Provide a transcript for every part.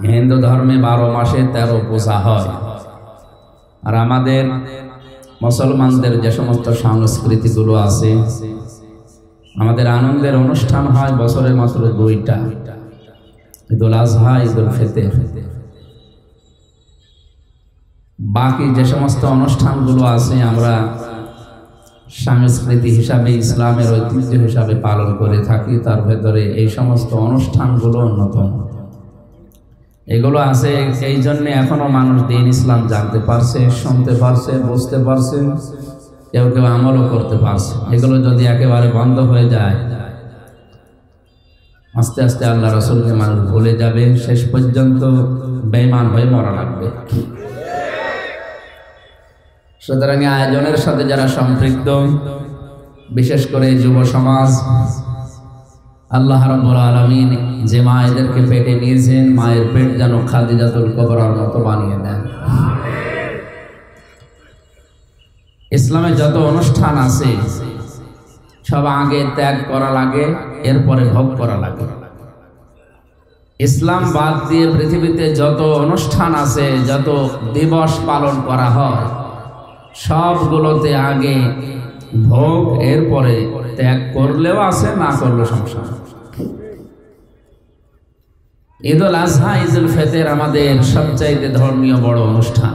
হিন্দু ধর্মে 12 মাসে 13 পূজা হয়, আর আমাদের মুসলমানদের যে সমস্ত সংস্কৃতিগুলো আছে, আমাদের আনন্দের অনুষ্ঠান হয় বছরে মাত্র 2টা, ঈদুল আজহা, ঈদুল ফিতর। বাকি যে সমস্ত অনুষ্ঠানগুলো আছে আমরা সংস্কৃতি হিসাবে, ইসলামের ঐতিহ্য হিসাবে পালন করে থাকি। তার ভেতরে এই সমস্ত অনুষ্ঠানগুলো অন্যতম। এগুলো আছে এই জন্য এখনো মানুষ দিন ইসলাম জানতে পারছে, শুনতে পারছে, বুঝতে পারছে, কেউ কেউ আমলও করতে পারছে। এগুলো যদি একেবারে বন্ধ হয়ে যায়, আস্তে আস্তে আল্লাহ রাসূলকে মানুষ ভুলে যাবে, শেষ পর্যন্ত বেঈমান হয়ে মরা লাগবে। সুতরাং আয়োজনের সাথে যারা সম্পৃক্ত, বিশেষ করে যুব সমাজ, আল্লাহ রাব্বুল আলামিন যে মায়েদেরকে পেটে নিয়েছেন, মায়ের পেট যেন খাদিজাতুল কুবরার মতো বানিয়ে দেন। ইসলামে যত অনুষ্ঠান আছে সব আগে ত্যাগ করা লাগে, এরপরে ভোগ করা লাগে। ইসলাম বাদ দিয়ে পৃথিবীতে যত অনুষ্ঠান আছে, যত দিবস পালন করা হয়, সবগুলোতে আগে ভোগ, এরপরে ত্যাগ করলেও আছে, না করলেও সমস্যা। ঈদুল আজহা, ঈদুল ফিতর আমাদের সবচাইতে ধর্মীয় বড় অনুষ্ঠান।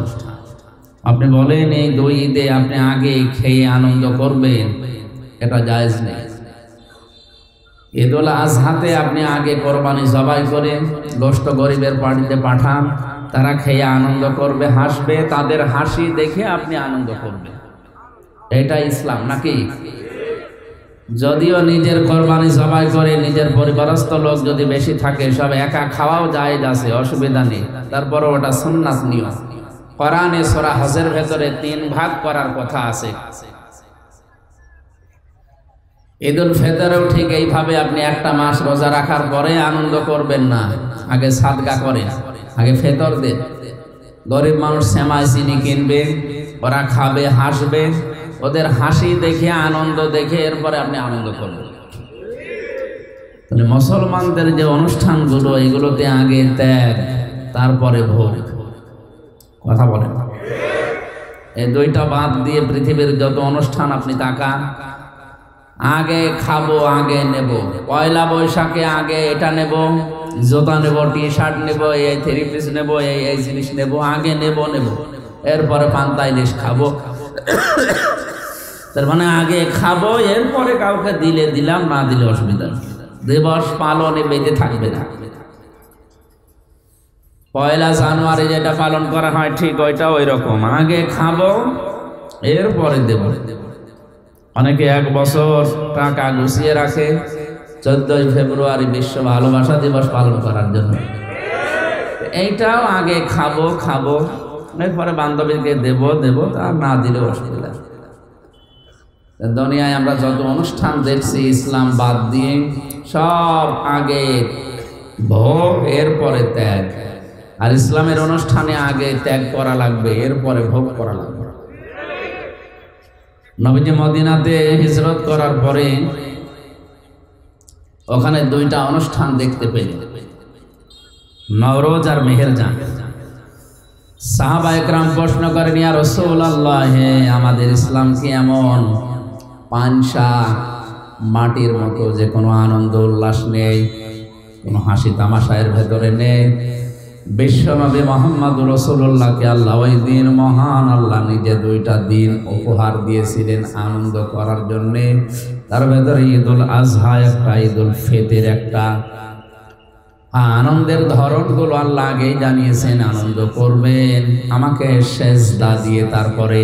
আপনি বলেন এই 2 ঈদে আপনি আগে খেয়ে আনন্দ করবেন, এটা জায়েজ নেই। ঈদুল আজহাতে আপনি আগে কোরবানি জবাই করে গোশত গরিবের বাড়িতে পাঠান, তারা খেয়ে আনন্দ করবে, হাসবে, তাদের হাসি দেখে আপনি আনন্দ করবেন। এটা ইসলাম নাকি? যদিও নিজের কোরবানি জবাই করে নিজের পরিবারস্থ লোক যদি বেশি থাকে, সব একা খাওয়াও জায়েজ আছে, অসুবিধা নেই। তারপরও ওটা সুন্নাত নিয়ম। কোরআনে সূরা হজের ভেতরে 3 ভাগ করার কথা আছে। ঈদুল ফিতরেও ঠিক এইভাবে আপনি 1টা মাস রোজা রাখার পরে আনন্দ করবেন না, আগে সাদকা করেন, আগে ফিতর দেন। গরিব মানুষ সেমাই চিনি কিনবে, ওরা খাবে, হাসবে, ওদের হাসি দেখে, আনন্দ দেখে এরপরে আপনি আনন্দ করবেন। তাহলে মুসলমানদের যে অনুষ্ঠানগুলো, এগুলোতে আগে ত্যাগ, তারপরে ভোগ। কথা বলেন। এই 2টা বাদ দিয়ে পৃথিবীর যত অনুষ্ঠান আপনি তাকান, আগে খাবো, আগে নেব। পয়লা বৈশাখে আগে এটা নেব, জুতা নেব, টি-শার্ট নেব, এই 3 পিস নেব, এই জিনিস নেব, আগে নেব। এরপরে পান্তা ইলিশ খাবো। তার মানে আগে খাবো, এরপরে কাউকে দিলে দিলাম, না দিলে অসুবিধা নেই। দিবস পালনে বেঁধে থাকবে না। পয়লা জানুয়ারি যেটা পালন করা হয়, ঠিক ওইটা ওই রকম, আগে খাবো, এরপরে দেব। অনেকে 1 বছর টাকা গুছিয়ে রাখে 14 ফেব্রুয়ারি বিশ্ব ভালোবাসা দিবস পালন করার জন্য। এইটাও আগে খাবো, এরপরে বান্ধবীকে দেব, আর না দিলে অসুবিধা। দুনিয়ায় আমরা যত অনুষ্ঠান দেখছি ইসলাম বাদ দিয়ে, সব আগে ভোগ, এরপরে ত্যাগ। আর ইসলামের অনুষ্ঠানে আগে ত্যাগ করা লাগবে, এরপরে ভোগ করা লাগবে। নবীজি মদিনাতে হিজরত করার পরে ওখানে 2টা অনুষ্ঠান দেখতে পেলেন, নওরোজ আর মেহেরজান। সাহাবায়ে কেরাম প্রশ্ন করেন, ইয়া রাসূলুল্লাহ, আমাদের ইসলাম কি এমন পানসা মাটির মতো, যে কোনো আনন্দ উল্লাস নেই, কোনো হাসি তামাশা এর ভেতরে নেই? বিশ্বনবী মুহাম্মদুর রাসূলুল্লাহকে আল্লাহ ওই দিন, মহান আল্লাহ নিজে 2টা দিন উপহার দিয়েছিলেন আনন্দ করার জন্যে। তার ভেতরে ঈদুল আজহা একটা, ঈদুল ফিতর একটা। আনন্দের ধরনগুলো আল্লাহ আগেই জানিয়েছেন, আনন্দ করবেন আমাকে সেজদা দিয়ে। তারপরে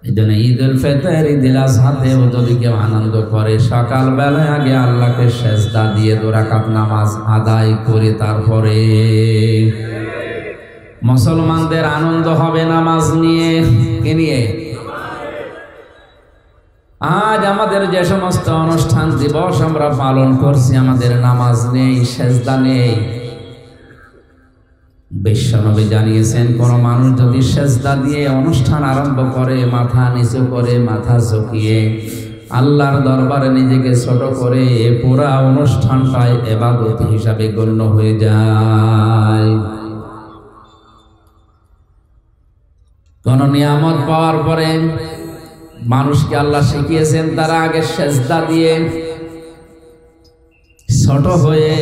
এই জন্য ঈদুল ফিতর, ঈদুল আজহাতেও যদি কেউ আনন্দ করে, সকালবেলায় আগে আল্লাহকে সেজদা দিয়ে 2 রাকাত নামাজ আদায় করে তারপরে। মুসলমানদের আনন্দ হবে নামাজ নিয়ে, কে নিয়ে? আজ আমাদের যে সমস্ত অনুষ্ঠান দিবস আমরা পালন করছি, আমাদের নামাজ নেই, সেজদা নেই। বিশ্বনবী জানিয়েছেন, কোন মানুষ যদি সেজদা দিয়ে অনুষ্ঠান আরম্ভ করে, মাথা নিচু করে, মাথা ঝুঁকিয়ে, আল্লাহর দরবারে নিজেকে ছোট করে পুরা অনুষ্ঠানটাই ইবাদত হিসাবে গণ্য হয়ে যায়। কোন নিয়ামত পাওয়ার পরে মানুষকে আল্লাহ শিখিয়েছেন তারা আগে সেজদা দিয়ে ছোট হয়ে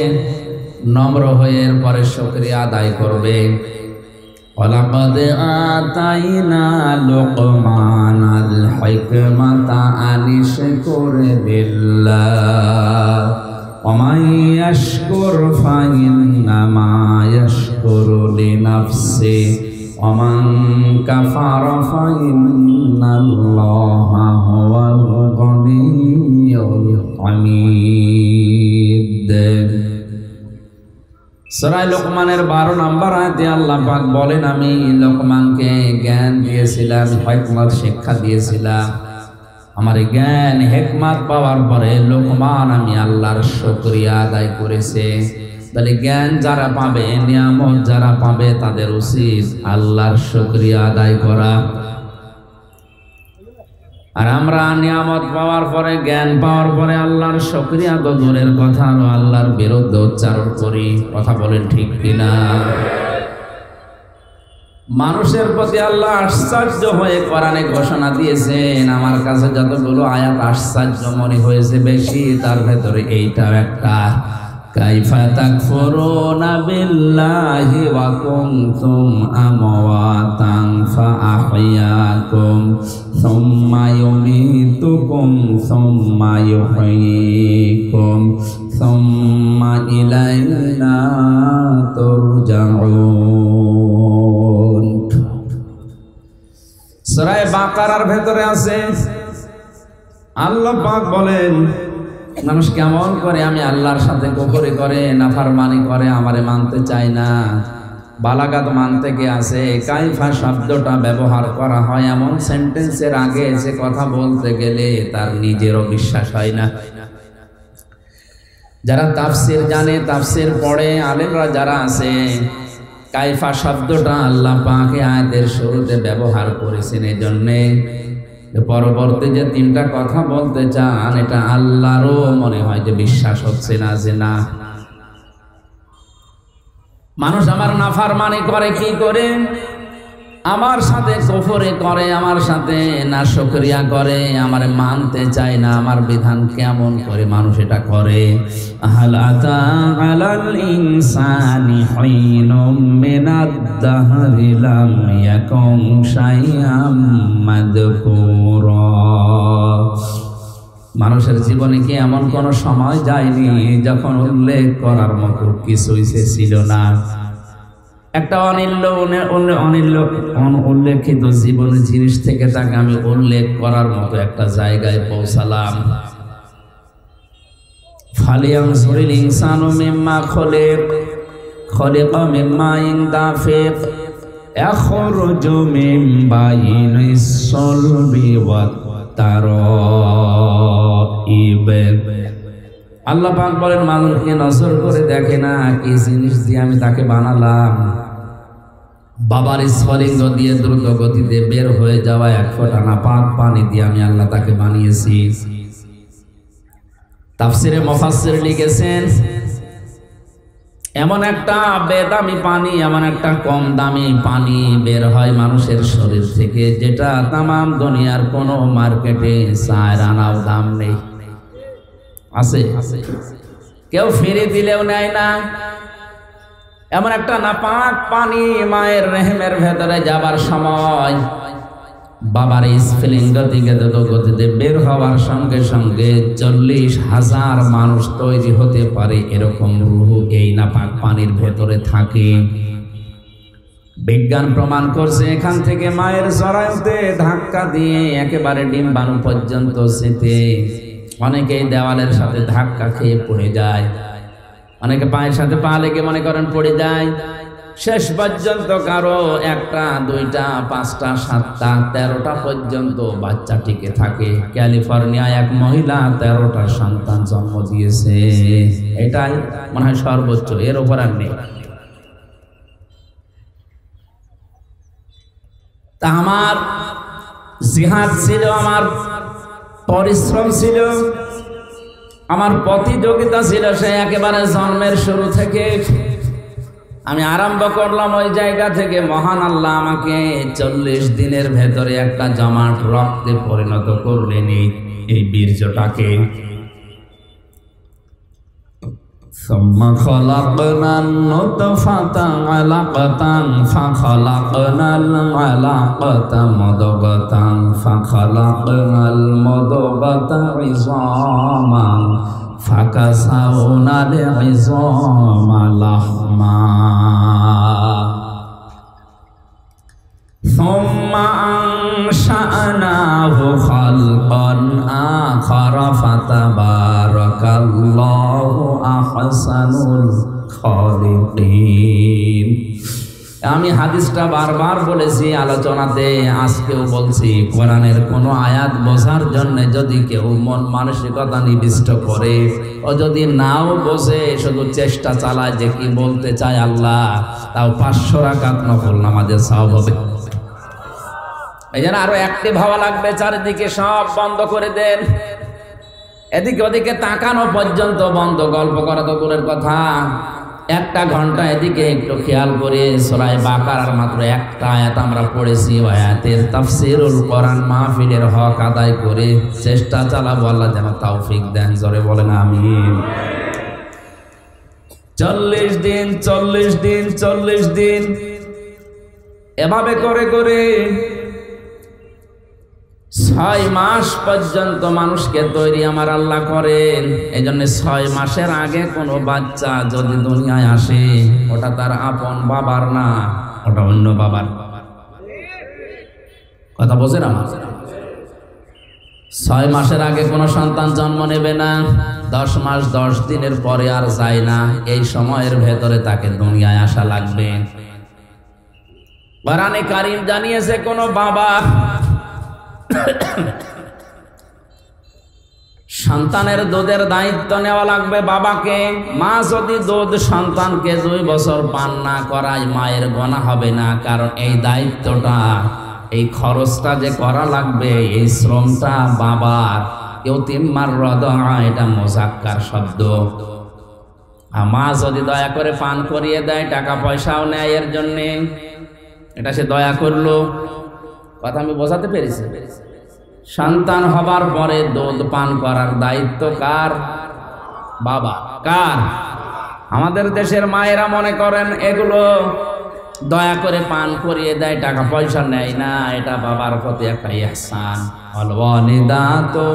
নম্র হয়ে এরপরে শুকরিয়া আদায় করবে। ওয়ালাকাদ আতাইনা লুকমানাল হিকমাতা আনিশকুর বিল্লাহ ওয়া মান ইয়াশকুর ফাইন্নামা ইয়াশকুরু লিনাফসিহি ওয়া মান কাফারা ফাইন্নাল্লাহা হুয়াল গনিয়্যুল হামিদ। সূরা লোকমানের 12 নম্বর আয়াতে আল্লাহ পাক বলেন, আমি লোকমানকে জ্ঞান দিয়েছিলাম, হিকমত শিক্ষা দিয়েছিলাম। আমার জ্ঞান হিকমত পাওয়ার পরে লোকমান আমি আল্লাহর শুকরিয়া আদায় করেছে। তাহলে জ্ঞান যারা পাবে, নিয়ামত যারা পাবে, তাদের উচিত আল্লাহর শুকরিয়া আদায় করা। আর আমরা নিয়ামত পাওয়ার পরে, জ্ঞান পাওয়ার পরে আল্লাহর শুকরিয়া তো দূরের কথা, আর আল্লাহর বিরুদ্ধে উচ্চারণ করি। কথা বলেন ঠিক কিনা? মানুষের প্রতি আল্লাহ আশ্চর্য হয়ে কোরআনে ঘোষণা দিয়েছেন। আমার কাছে যতগুলো আয়াত আশ্চর্য মনে হয়েছে বেশি, তার ভেতরে এইটাও একটা। কাইফা তাকফুরুনা বিল্লাহি ওয়া কুনতুম আমওয়াতান ফাআহইয়াকুম সুম্মা ইউমীতুকুম সুম্মা ইউহয়ীকুম সুম্মা ইলাইনা তুরজাউন। সূরা বাকারার ভেতরে আছে, আল্লাহ পাক বলেন, মানুষ কেমন করে আমি আল্লাহর সাথে কুফরি করে, নাফরমানি করে, আমারে মানতে চায় না। বালাগাত মানতে কে আছে? কাইফা শব্দটা ব্যবহার করা হয় এমন সেন্টেন্সের আগে যে কথা বলতে গেলে তার নিজেরও বিশ্বাস হয় না। যারা তাফসির জানে, তাফসির পড়ে, আলেমরা যারা আছে, কাইফা শব্দটা আল্লাহ পাক আয়াতের শুরুতে ব্যবহার করেছেন এই জন্যে পরবর্তী যে তিনটা কথা বলতে চান, এটা আল্লাহরও মনে হয় যে বিশ্বাস হচ্ছে না, যে না, মানুষ আমার নাফরমানি করে কি করে, আমার সাথে কুফরি করে, আমার সাথে নাশুকরিয়া করে, আমারে মানতে চায় না, আমার বিধান কেমন করে মানুষ এটা করে। হাল আতা আলাল ইনসানি হিনুম মিনাদ দাহরি লাম ইয়াকুন শাইআম মাযকুরা। মানুষের জীবনে কি এমন কোন সময় যায়নি যখন উল্লেখ করার মতো কিছুই ছিল না? একটা উল্লেখিত জীবনের জিনিস থেকে তাকে আমি উল্লেখ করার মতো একটা জায়গায় পৌঁছালাম। ফালিয়ানজুরিল ইনসানু মিম্মা খলিকা মিন মাইন দাফিক ইয়াখরুজু মিন বাইনিস সালবি ওয়াত তারাইব। আল্লাহ পাক বলেন, মানুষকে নজর করে দেখে না কি জিনিস দিয়ে আমি তাকে বানালাম। বাবার স্ফলিঙ্গ দিয়ে দ্রুত গতিতে বের হয়ে যাওয়া এক ফোঁটা নাপাক পানি দিয়ে আমি আল্লাহ তাকে বানিয়েছি। তাফসিরে মুফাসসির লিখেছেন, এমন একটা বেদামি পানি, এমন একটা কম দামি পানি বের হয় মানুষের শরীর থেকে, যেটা তামাম দুনিয়ার কোনো মার্কেটে 4 আনাও দাম নেই। আছে? কেউ ফিরে দিলেও নেয় না। এমন একটা নাপাক পানি মায়ের রেহেমের ভেতরে যাবার সময় বাবার স্ফলিঙ্গ থেকে দ্রুত গতিতে বের হওয়ার সঙ্গে সঙ্গে 40,000 মানুষ তৈরি হতে পারে এরকম রূহ এই নাপাক পানির ভেতরে থাকে। বিজ্ঞান প্রমাণ করছে, এখান থেকে মায়ের জরায়ুতে ধাক্কা দিয়ে একেবারে ডিম্বাণু পর্যন্ত যেতে অনেকেই দেওয়ালের সাথে ধাক্কা খেয়ে পড়ে যায়, অনেকে পায়ের সাথে পা লেগে মনে করেন পড়ে যায়। শেষ পর্যন্ত কারো 1টা 2টা 5টা 7টা 13টা পর্যন্ত বাচ্চা টিকে থাকে। ক্যালিফোর্নিয়ায় এক মহিলা 13টা সন্তান জন্ম দিয়েছে। এটাই মনে হয় সর্বোচ্চ, এর উপর আর নেই। তা আমার জিহাদ ছিল, আমার পরিশ্রম ছিল, আমার প্রতিযোগিতা ছিল সে একেবারে জন্মের শুরু থেকে। আমি আরম্ভ করলাম ওই জায়গা থেকে। মহান আল্লাহ আমাকে 40 দিনের ভেতরে একটা জমাট রক্তে পরিণত করলেন এই বীর্যটাকে। ثم خلقنا النطفة علقة فخلقنا العلقة مضغة فخلقنا المضغة عظاما فكسونا العظام لحما ثم أنشأناه خلقا آخر فتبارك الله أحسن الخالقين। আমি হাদিসটা বারবার বলেছি আলোচনাতে, আজকেও বলছি, কোরআনের কোনো আয়াত বোঝার জন্য যদি কেউ মন মানসিকতা নিবিষ্ট করে, ও যদি নাও বোঝে, শুধু চেষ্টা চালায় যে কি বলতে চায় আল্লাহ, তাও 500 রাকাত নফল নামাজের সওয়াব হবে। এই জন্য আরো অ্যাক্টিভ হওয়া লাগবে। চারিদিকে সব বন্ধ করে দেন, এদিকে ওদিকে তাকানো পর্যন্ত বন্ধ। গল্প করা তো দূরের কথা, 1 ঘন্টা এদিকে একটু খেয়াল করে সূরা বাকারার মাত্র একটা আয়াত আমরা পড়েছি, আয়াতের তাফসীরুল কোরআন মাহফিলের হক আদায় করে চেষ্টা চালাবো। আল্লাহ যেন তৌফিক দেন, জোরে বলেন আমিন। 40 দিন 40 দিন 40 দিন এভাবে করে করে 6 মাস পর্যন্ত মানুষকে তৈরি আমার আল্লাহ করেন। এই জন্য 6 মাসের আগে কোনো বাচ্চা যদি দুনিয়ায় আসে, ওটা তার আপন বাবার না, ওটা অন্য বাবার। কথা বোঝেন আমার? 6 মাসের আগে কোনো সন্তান জন্ম নেবে না, 10 মাস 10 দিনের পরে আর যায় না। এই সময়ের ভেতরে তাকে দুনিয়ায় আসা লাগবে। কোরআনে কারীম জানিয়েছে কোনো বাবা সন্তানের দুধের দায়িত্ব নেওয়া লাগবে বাবাকে। মা যদি দুধ সন্তানকে 2 বছর পান না করায়, মায়ের গুনাহ হবে না, কারণ এই দায়িত্বটা, এই খরচটা যে করা লাগবে, এই শ্রমটা বাবার। ইউতিম্মার রাদা, এটা মুযাক্কার শব্দ। মা যদি দয়া করে পান করিয়ে দেয়, টাকা পয়সাও নেয় এর জন্যে, এটা সে দয়া করলো। কথা আমি বোঝাতে পেরেছি? সন্তান হবার পরে দুধ পান করার দায়িত্ব কার? বাবা। কার? আমাদের দেশের মায়েরা মনে করেন এগুলো দয়া করে পান করিয়ে দেয়, টাকা পয়সা নেয় না, এটা বাবার প্রতি একটা ইহসান। ওয়ালিদাতু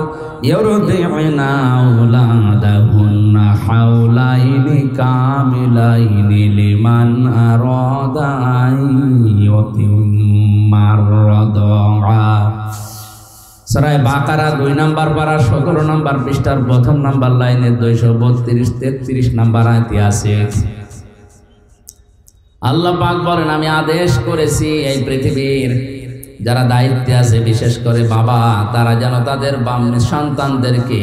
ইউরদিউনা আওলাদাহুন্না হাওলাইনি কামিলাইনি লিমান আরাদা আন ইউতিম্মার রাদা। সূরা বাকারা 2 নম্বর পারা 17 নম্বর পৃষ্ঠার 1ম নম্বর লাইনে 232-33 নম্বর আয়াতে আছে। আল্লাহ পাক বলেন, আমি আদেশ করেছি এই পৃথিবীর যারা দায়িত্বে আছে, বিশেষ করে বাবা, তারা যেন তাদের সন্তানদেরকে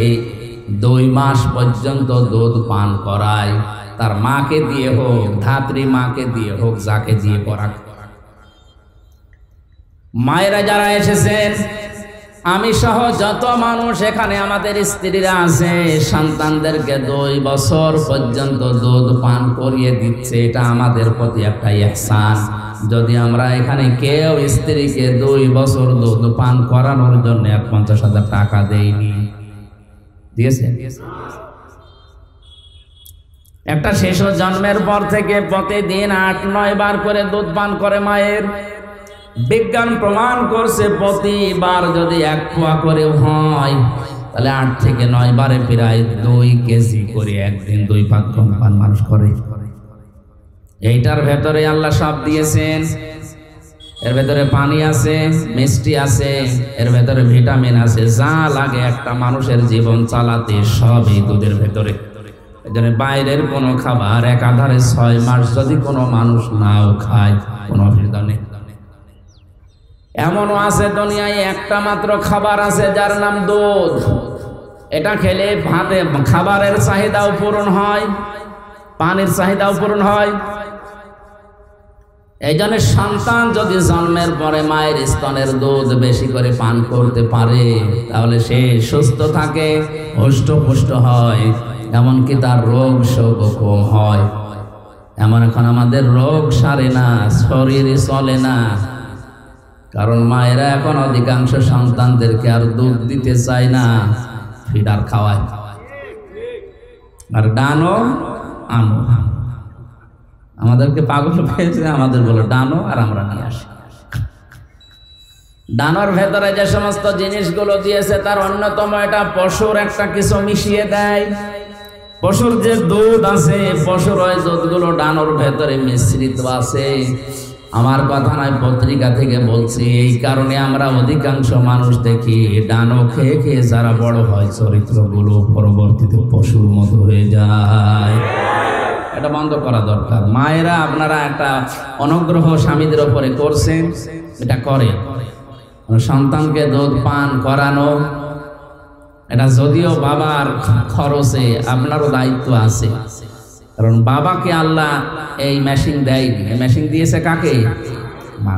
2 মাস পর্যন্ত দুধ পান করায়। তার মাকে দিয়ে হোক, ধাত্রী মাকে দিয়ে হোক, যাকে দিয়ে করাক। মায়েরা যারা এসেছেন, আমি সহ যত মানুষ এখানে আমাদের স্ত্রীরা আছে, সন্তানদেরকে 2 বছর পর্যন্ত দুধ পান করিয়ে দিচ্ছে, এটা আমাদের প্রতি একটা ইহসান। যদি আমরা এখানে কেউ স্ত্রীকে 2 বছর দুধ পান করানোর জন্য 50,000 টাকা দেইনি, দিয়েছে? একটা শিশু জন্মের পর থেকে প্রতিদিন 8-9 বার করে দুধ পান করে মায়ের। বিজ্ঞান প্রমাণ করছে প্রতিবার যদি 1 পোয়া করে হয়, তাহলে 8 থেকে 9 বারে প্রায় 2 কেজি করে একদিন 2 ভাগ পান মানুষ করে। এইটার ভেতরে আল্লাহ সব দিয়েছেন। এর ভেতরে পানি আছে, মিষ্টি আছে, এর ভেতরে ভিটামিন আছে, যা লাগে একটা মানুষের জীবন চালাতে সব এই দুধের ভেতরে। এজন্য বাইরের কোনো খাবার একাধারে 6 মাস যদি কোনো মানুষ নাও খায়, কোনো অসুবিধা নেই। এমনও আছে দুনিয়ায় একটা মাত্র খাবার আছে যার নাম দুধ। এটা খেলে ভাতে খাবারের চাহিদাও পূরণ হয়, পানির চাহিদাও পূরণ হয়। এই জন্য সন্তান যদি জন্মের পরে মায়ের স্তনের দুধ বেশি করে পান করতে পারে তাহলে সে সুস্থ থাকে, হৃষ্টপুষ্ট হয়, এমনকি তার রোগ শোক কম হয়। এমন এখন আমাদের রোগ সারে না, শরীরে চলে না, কারণ মায়েরা এখন অধিকাংশ সন্তানদেরকে আর দুধ দিতে চায় না, ফিডার খাওয়ায় আর ডানো আনো। আমাদেরকে পাগল পেয়েছে, আমাদের বলে ডানো আর আমরা নিয়ে আসি। ডানোর ভেতরে যে সমস্ত জিনিসগুলো দিয়েছে তার অন্যতম এটা পশুর একটা কিছু মিশিয়ে দেয়। পশুর যে দুধ আছে, পশুর ওই দুধগুলো ডানোর ভেতরে মিশ্রিত আছে। আমার কথা নয়, পত্রিকা থেকে বলছি। এই কারণে আমরা অধিকাংশ মানুষ দেখি ডানো খেয়ে খেয়ে যারা বড় হয় চরিত্রগুলো পরবর্তীতে পশুর মতো হয়ে যায়। এটা বন্ধ করা দরকার। মায়েরা আপনারা একটা অনুগ্রহ স্বামীদের ওপরে করছেন, এটা করেন। সন্তানকে দুধ পান করানো এটা যদিও বাবার খরচে, আপনারও দায়িত্ব আছে, কারণ বাবাকে আল্লাহ এই মেশিন দেয়নি। এই মেশিন দিয়েছে কাকে? মা।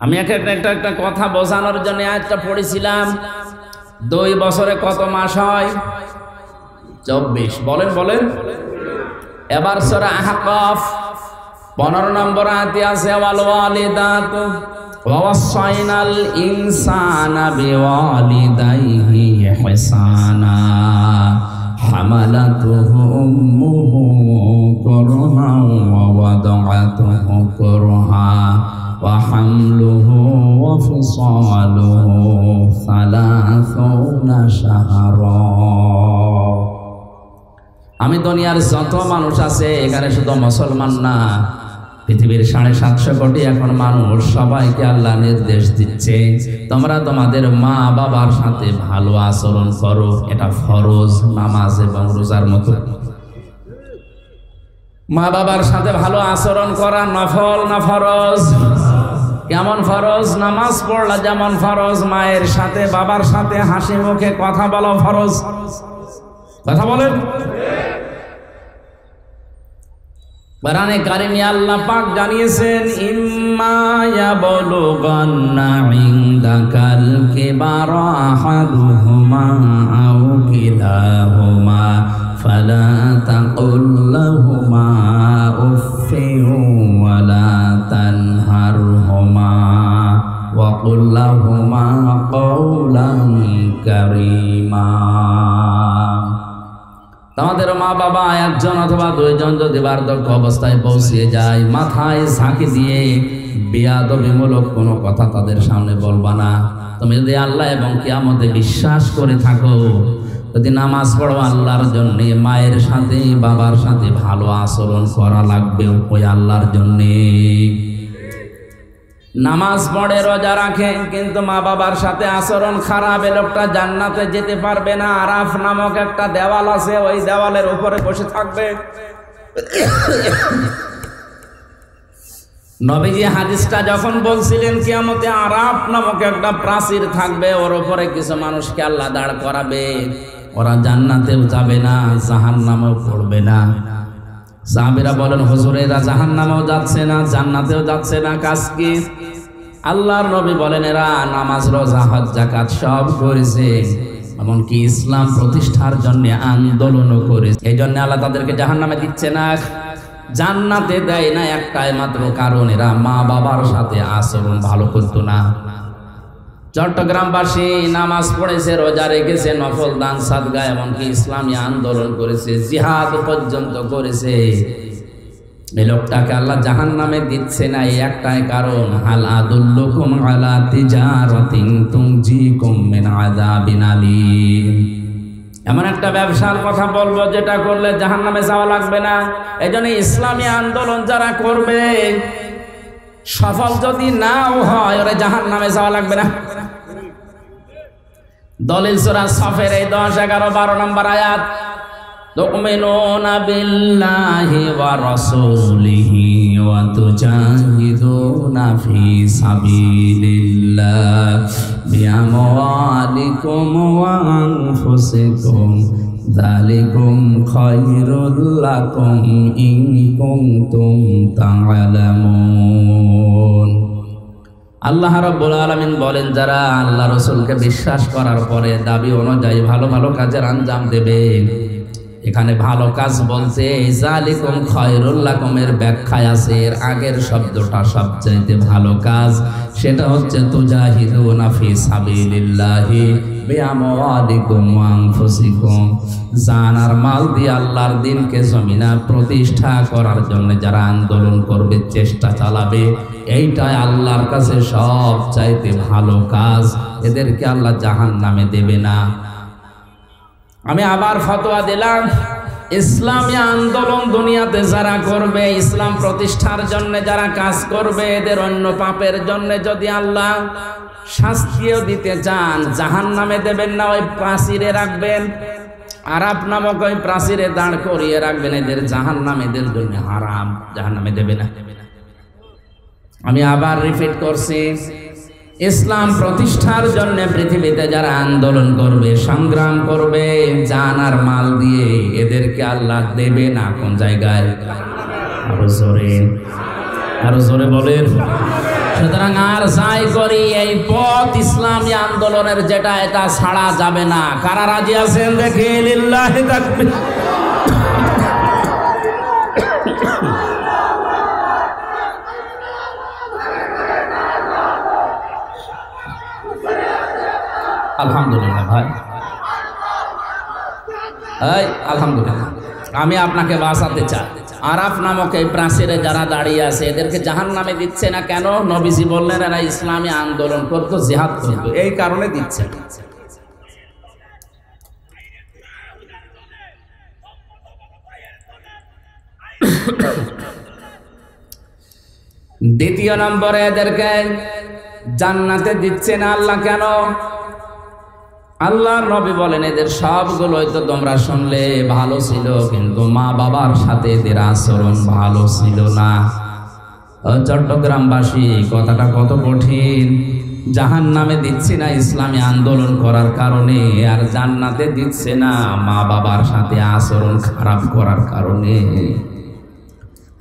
আমি একটা কথা বোঝানোর জন্য আজটা পড়েছিলাম। 2 বছরে কত মাস হয়? 24। বলেন। এবার সূরা আহকাফ 15 নম্বর আয়াতে আছে ওয়াল ওয়ালিদাতু ওয়াসাইনাল ইনসানা বিওয়ালিদাইহি ইহসানা হামালাতুহু উম্মুহু কুরহান ওয়া ওয়াদাআতুহু কুরহা ওয়া হামলুহু ওয়া ফিসালুহু 30 শাহরা। আমি দুনিয়ার যত মানুষ আছে এখানে শুধু মুসলমান না, পৃথিবীর 750 কোটি এখন মানুষ, সবাইকে আল্লাহ নির্দেশ দিচ্ছে তোমরা তোমাদের মা বাবার সাথে ভালো আচরণ করো। এটা ফরজ, নামাজ এবং রোজার মতো। মা বাবার সাথে ভালো আচরণ করা নফল না ফরজ? কেমন ফরজ? নামাজ পড়লা যেমন ফরজ, মায়ের সাথে বাবার সাথে হাসি মুখে কথা বলা ফরজ। কথা বলেন। কোরআনে কারিমে আল্লাহ পাক জানিয়েছেন ইম্মা ইয়াবলুগান্না ইনদাকাল কিবারা আহাদুহুমা আও কিলাহুমা ফালা তাকুল লাহুমা উফফিন ওয়ালা তানহারহুমা ওয়া কুল লাহুমা কাওলান কারীমা। আমাদের মা বাবা একজন অথবা 2 জন যদি বার্ধক্য অবস্থায় পৌঁছে যায়, মাথায় ঝাঁকি দিয়ে বেয়াদবিমূলক কোনো কথা তাদের সামনে বলবা না। তুমি যদি আল্লাহ এবং কিয়ামতে বিশ্বাস করে থাকো, যদি নামাজ পড়ো আল্লাহর জন্য, মায়ের সাথে বাবার সাথে ভালো আচরণ করা লাগবে ওই আল্লাহর জন্যে। নামাজ পড়ে রোজা রাখে কিন্তু মা বাবার সাথে আচরণ খারাপ, এ লোকটা জান্নাতে যেতে পারবে না। আরাফ নামক একটা দেওয়াল আছে, ওই দেওয়ালের উপরে বসে থাকবে। নবীজি হাদিসটা যখন বলছিলেন কিয়ামতে আরাফ নামক একটা প্রাচীর থাকবে, ওর উপরে কিছু মানুষকে আল্লাহ দাঁড় করাবে। ওরা জান্নাতেও যাবে না, জাহান্নামেও পড়বে না। সাহাবীরা বলেন হুজুর এরা জাহান্নামেও যাচ্ছে না, জান্নাতেও যাচ্ছে না, কাজ কি? আল্লাহর নবী বলেন এরা নামাজ রোজা হজ যাকাত সব করেছে, এমনকি ইসলাম প্রতিষ্ঠার জন্য আন্দোলনও করেছে। এই জন্য আল্লাহ তাদেরকে জাহান্নামে দিচ্ছে না, জান্নাতে দেয় না একটাই মাত্র কারণ এরা মা বাবার সাথে আচরণ ভালো করতো না। চট্টগ্রামবাসী নামাজ পড়েছে, রোজা রেখেছে, নফল দান সাদগা, এমনকি ইসলামী আন্দোলন করেছে, জিহাদ পর্যন্ত করেছে। এই লোকটাকে আল্লাহ জাহান্নামে দিচ্ছে না এই একটাই কারণ, হাল আদুল্লুকুম আলা তিজারাতিন তুনজিকুম মিন আযাবিন আলীম। এমন একটা ব্যবসার কথা বলবো যেটা করলে জাহান্নামে যাওয়া লাগবে না। এইজন্য ইসলামী আন্দোলন যারা করবে সফল যদি নাও হয়, ওরা জাহান্নামে যাওয়া লাগবে না। দলিল সূরা সফের এই 10, 11, 12 নম্বর আয়াত, তুমিনুনা বিল্লাহি ওয়া রাসূলিহি ওয়া তুজাহিদুনা ফি সাবিলিল্লাহ বিআমওয়ালিকুম ওয়া আনফুসিকুম যালিকুম খায়রুল লাকুম ইন কুনতুম তা'লামুন। আল্লাহ রাব্বুল আলামিন বলেন, যারা আল্লাহ রাসূলকে বিশ্বাস করার পরে দাবি অনুযায়ী ভালো ভালো কাজের আঞ্জাম দেবে। এখানে ভালো কাজ বলতে যালিকুম খায়রুল লাকুমের ব্যাখ্যায় আছে এর আগের শব্দটা সবচেয়ে ভালো কাজ, সেটা হচ্ছে তুজাহিদুনা ফি সাবিলিল্লাহি বিআমওয়ালিকুম ওয়া আনফুসিকুম। জান আর মাল দিয়ে আল্লাহর দ্বীনকে জমিনে প্রতিষ্ঠা করার জন্য যারা আন্দোলন করবে, চেষ্টা চালাবে, এইটাই আল্লাহর কাছে সবচাইতে ভালো কাজ। এদেরকে আল্লাহ জাহান্নামে দেবে না। আমি আবার ফতোয়া দিলাম, ইসলামী আন্দোলন দুনিয়াতে যারা করবে, ইসলাম প্রতিষ্ঠার জন্য যারা কাজ করবে, এদের অন্য পাপের জন্য যদি আল্লাহ শাস্তিও দিতে চান, জাহান্নামে দেবেন না, ওই প্রাচীরে রাখবেন, আরাফ নামক ওই প্রাচীরে দাঁড় করিয়ে রাখবেন। এদের জাহান্নাম এদের জন্য হারাম, জাহান্নামে দেবে না। আমি আবার রিপিট করছি, ইসলাম প্রতিষ্ঠার জন্য পৃথিবীতে যারা আন্দোলন করবে, সংগ্রাম করবে জান আর মাল দিয়ে, এদেরকে আল্লাহ দেবে না। কোন জায়গায়? আরো জোরে বলেন। সুতরাং আর যাই করি, এই পথ ইসলামী আন্দোলনের যেটা, এটা ছাড়া যাবে না। কারা রাজি আছেন দেখি? লিল্লাহি তাকবীর। আলহামদুলিল্লাহ ভাই, এই আলহামদুলিল্লাহ। আমি আপনাকে বাঁচাতে চাই। আরাফ নামক এই প্রাচীরে যারা দাঁড়িয়ে আছে, এদেরকে জাহান্নামে দিচ্ছে না কেন? নবীজি বললেন এরা ইসলামী আন্দোলন করতো, জিহাদ করতো, এই কারণে দিচ্ছে। দ্বিতীয় নম্বরে এদেরকে জান্নাতে দিচ্ছে না আল্লাহ কেন? আল্লাহর নবী বলেন, এদের সবগুলোই তো তোমরা শুনলে ভালো ছিল, কিন্তু মা বাবার সাথে এদের আচরণ ভালো ছিল না। চট্টগ্রামবাসী, কথাটা কত কঠিন। জাহান্নামে দিচ্ছে না ইসলামী আন্দোলন করার কারণে, আর জান্নাতে দিচ্ছে না মা বাবার সাথে আচরণ খারাপ করার কারণে।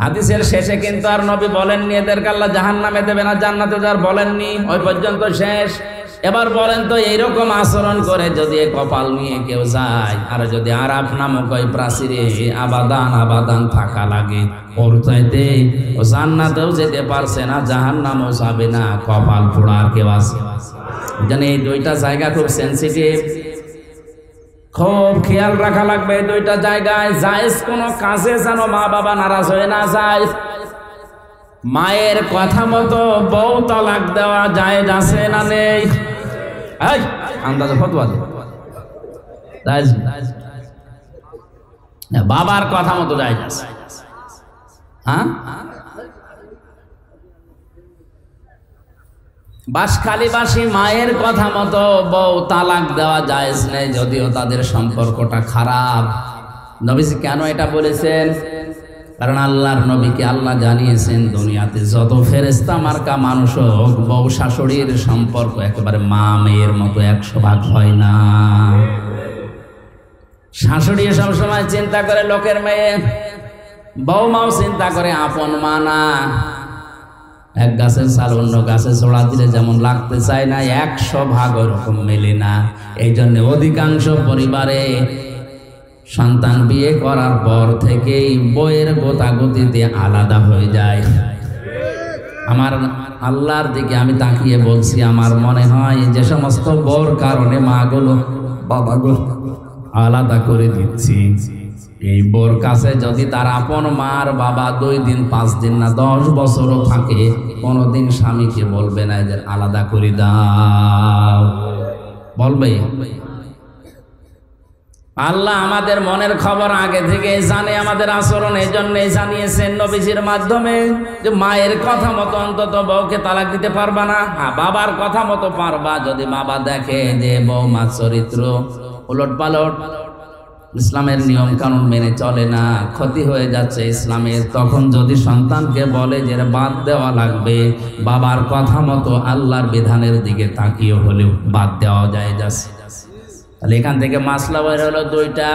হাদিসের শেষে কিন্তু আর নবী বলেননি এদেরকে আল্লাহ জাহান্নামে দেবে না, জান্নাতে যার বলেননি, ওই পর্যন্ত শেষ। এবার বলেন তো, এইরকম আচরণ করে যদি কপাল নিয়ে কেউ যায়, আর যদি আরাফ নামক ওই প্রাচীরে আবাদান আবাদান থাকা লাগে, ওর চাইতে ও জান্নাতেও যেতে পারছে না, জাহান্নামও যাবে না, কপাল পোড়ার কেউ আছে? জানি এই দুইটা জায়গা খুব সেন্সিটিভ, খুব খেয়াল রাখা লাগবে। এই দুইটা জায়গায় জায়েজ কোনো কাজে যেন মা বাবা নারাজ হয়ে না যায়। মায়ের কথা মতো বউ তালাক দেওয়া জায়েজ আছে না নেই? এই আন্দাজে ফতোয়া দে। বাবার কথা মতো জায়েজ আছে। হ্যাঁ, বাসখালীবাসী মায়ের কথা মতো বউ তালাক দেওয়া জায়েজ নেই, যদিও তাদের সম্পর্কটা খারাপ। নবীজি কেন এটা বলেছেন? কারণ আল্লাহর নবীকে আল্লাহ জানিয়েছেন, দুনিয়াতে যত ফেরেশতা মার্কা মানুষ হোক, বউ শাশুড়ির সম্পর্ক একেবারে মা মেয়ের মতো 100 হয় না। শাশুড়ি সবসময় চিন্তা করে লোকের মেয়ে, বউমাও চিন্তা করে আপন মা না। এক গাছের চাল অন্য গাছে ছড়া দিলে যেমন লাগতে চায় না, 100 ওরকম মেলে না। এই জন্য অধিকাংশ পরিবারে সন্তান বিয়ে করার পর থেকেই বইয়ের গোতাগতিতে আলাদা হয়ে যায়। আমার আল্লাহর দিকে আমি তাকিয়ে বলছি, আমার মনে হয় যে সমস্ত বউর কারণে মাগুলো বাবাগুলো আলাদা করে দিচ্ছি, এই বউর কাছে যদি তার আপন মার বাবা 2 দিন 5 দিন না 10 বছরও থাকে, কোনোদিন স্বামীকে বলবে না এদের আলাদা করে দাও, বলবে? আল্লাহ আমাদের মনের খবর আগে থেকে জানে, আমাদের আচরণ এই জন্যই জানিয়েছেন নবীজির মাধ্যমে, যে মায়ের কথা মতো অন্তত বউকে তালাক দিতে পারবা না, বাবার কথা মতো পারবা। যদি বাবা দেখে যে বউমার চরিত্র উলট পালট, ইসলামের নিয়ম কানুন মেনে চলে না, ক্ষতি হয়ে যাচ্ছে ইসলামের, তখন যদি সন্তানকে বলে যে বাদ দেওয়া লাগবে, বাবার কথা মতো আল্লাহর বিধানের দিকে তাকিয়ে হলেও বাদ দেওয়া যায় যাচ্ছে। তাহলে এখান থেকে মাসলা বের হলো দুইটা,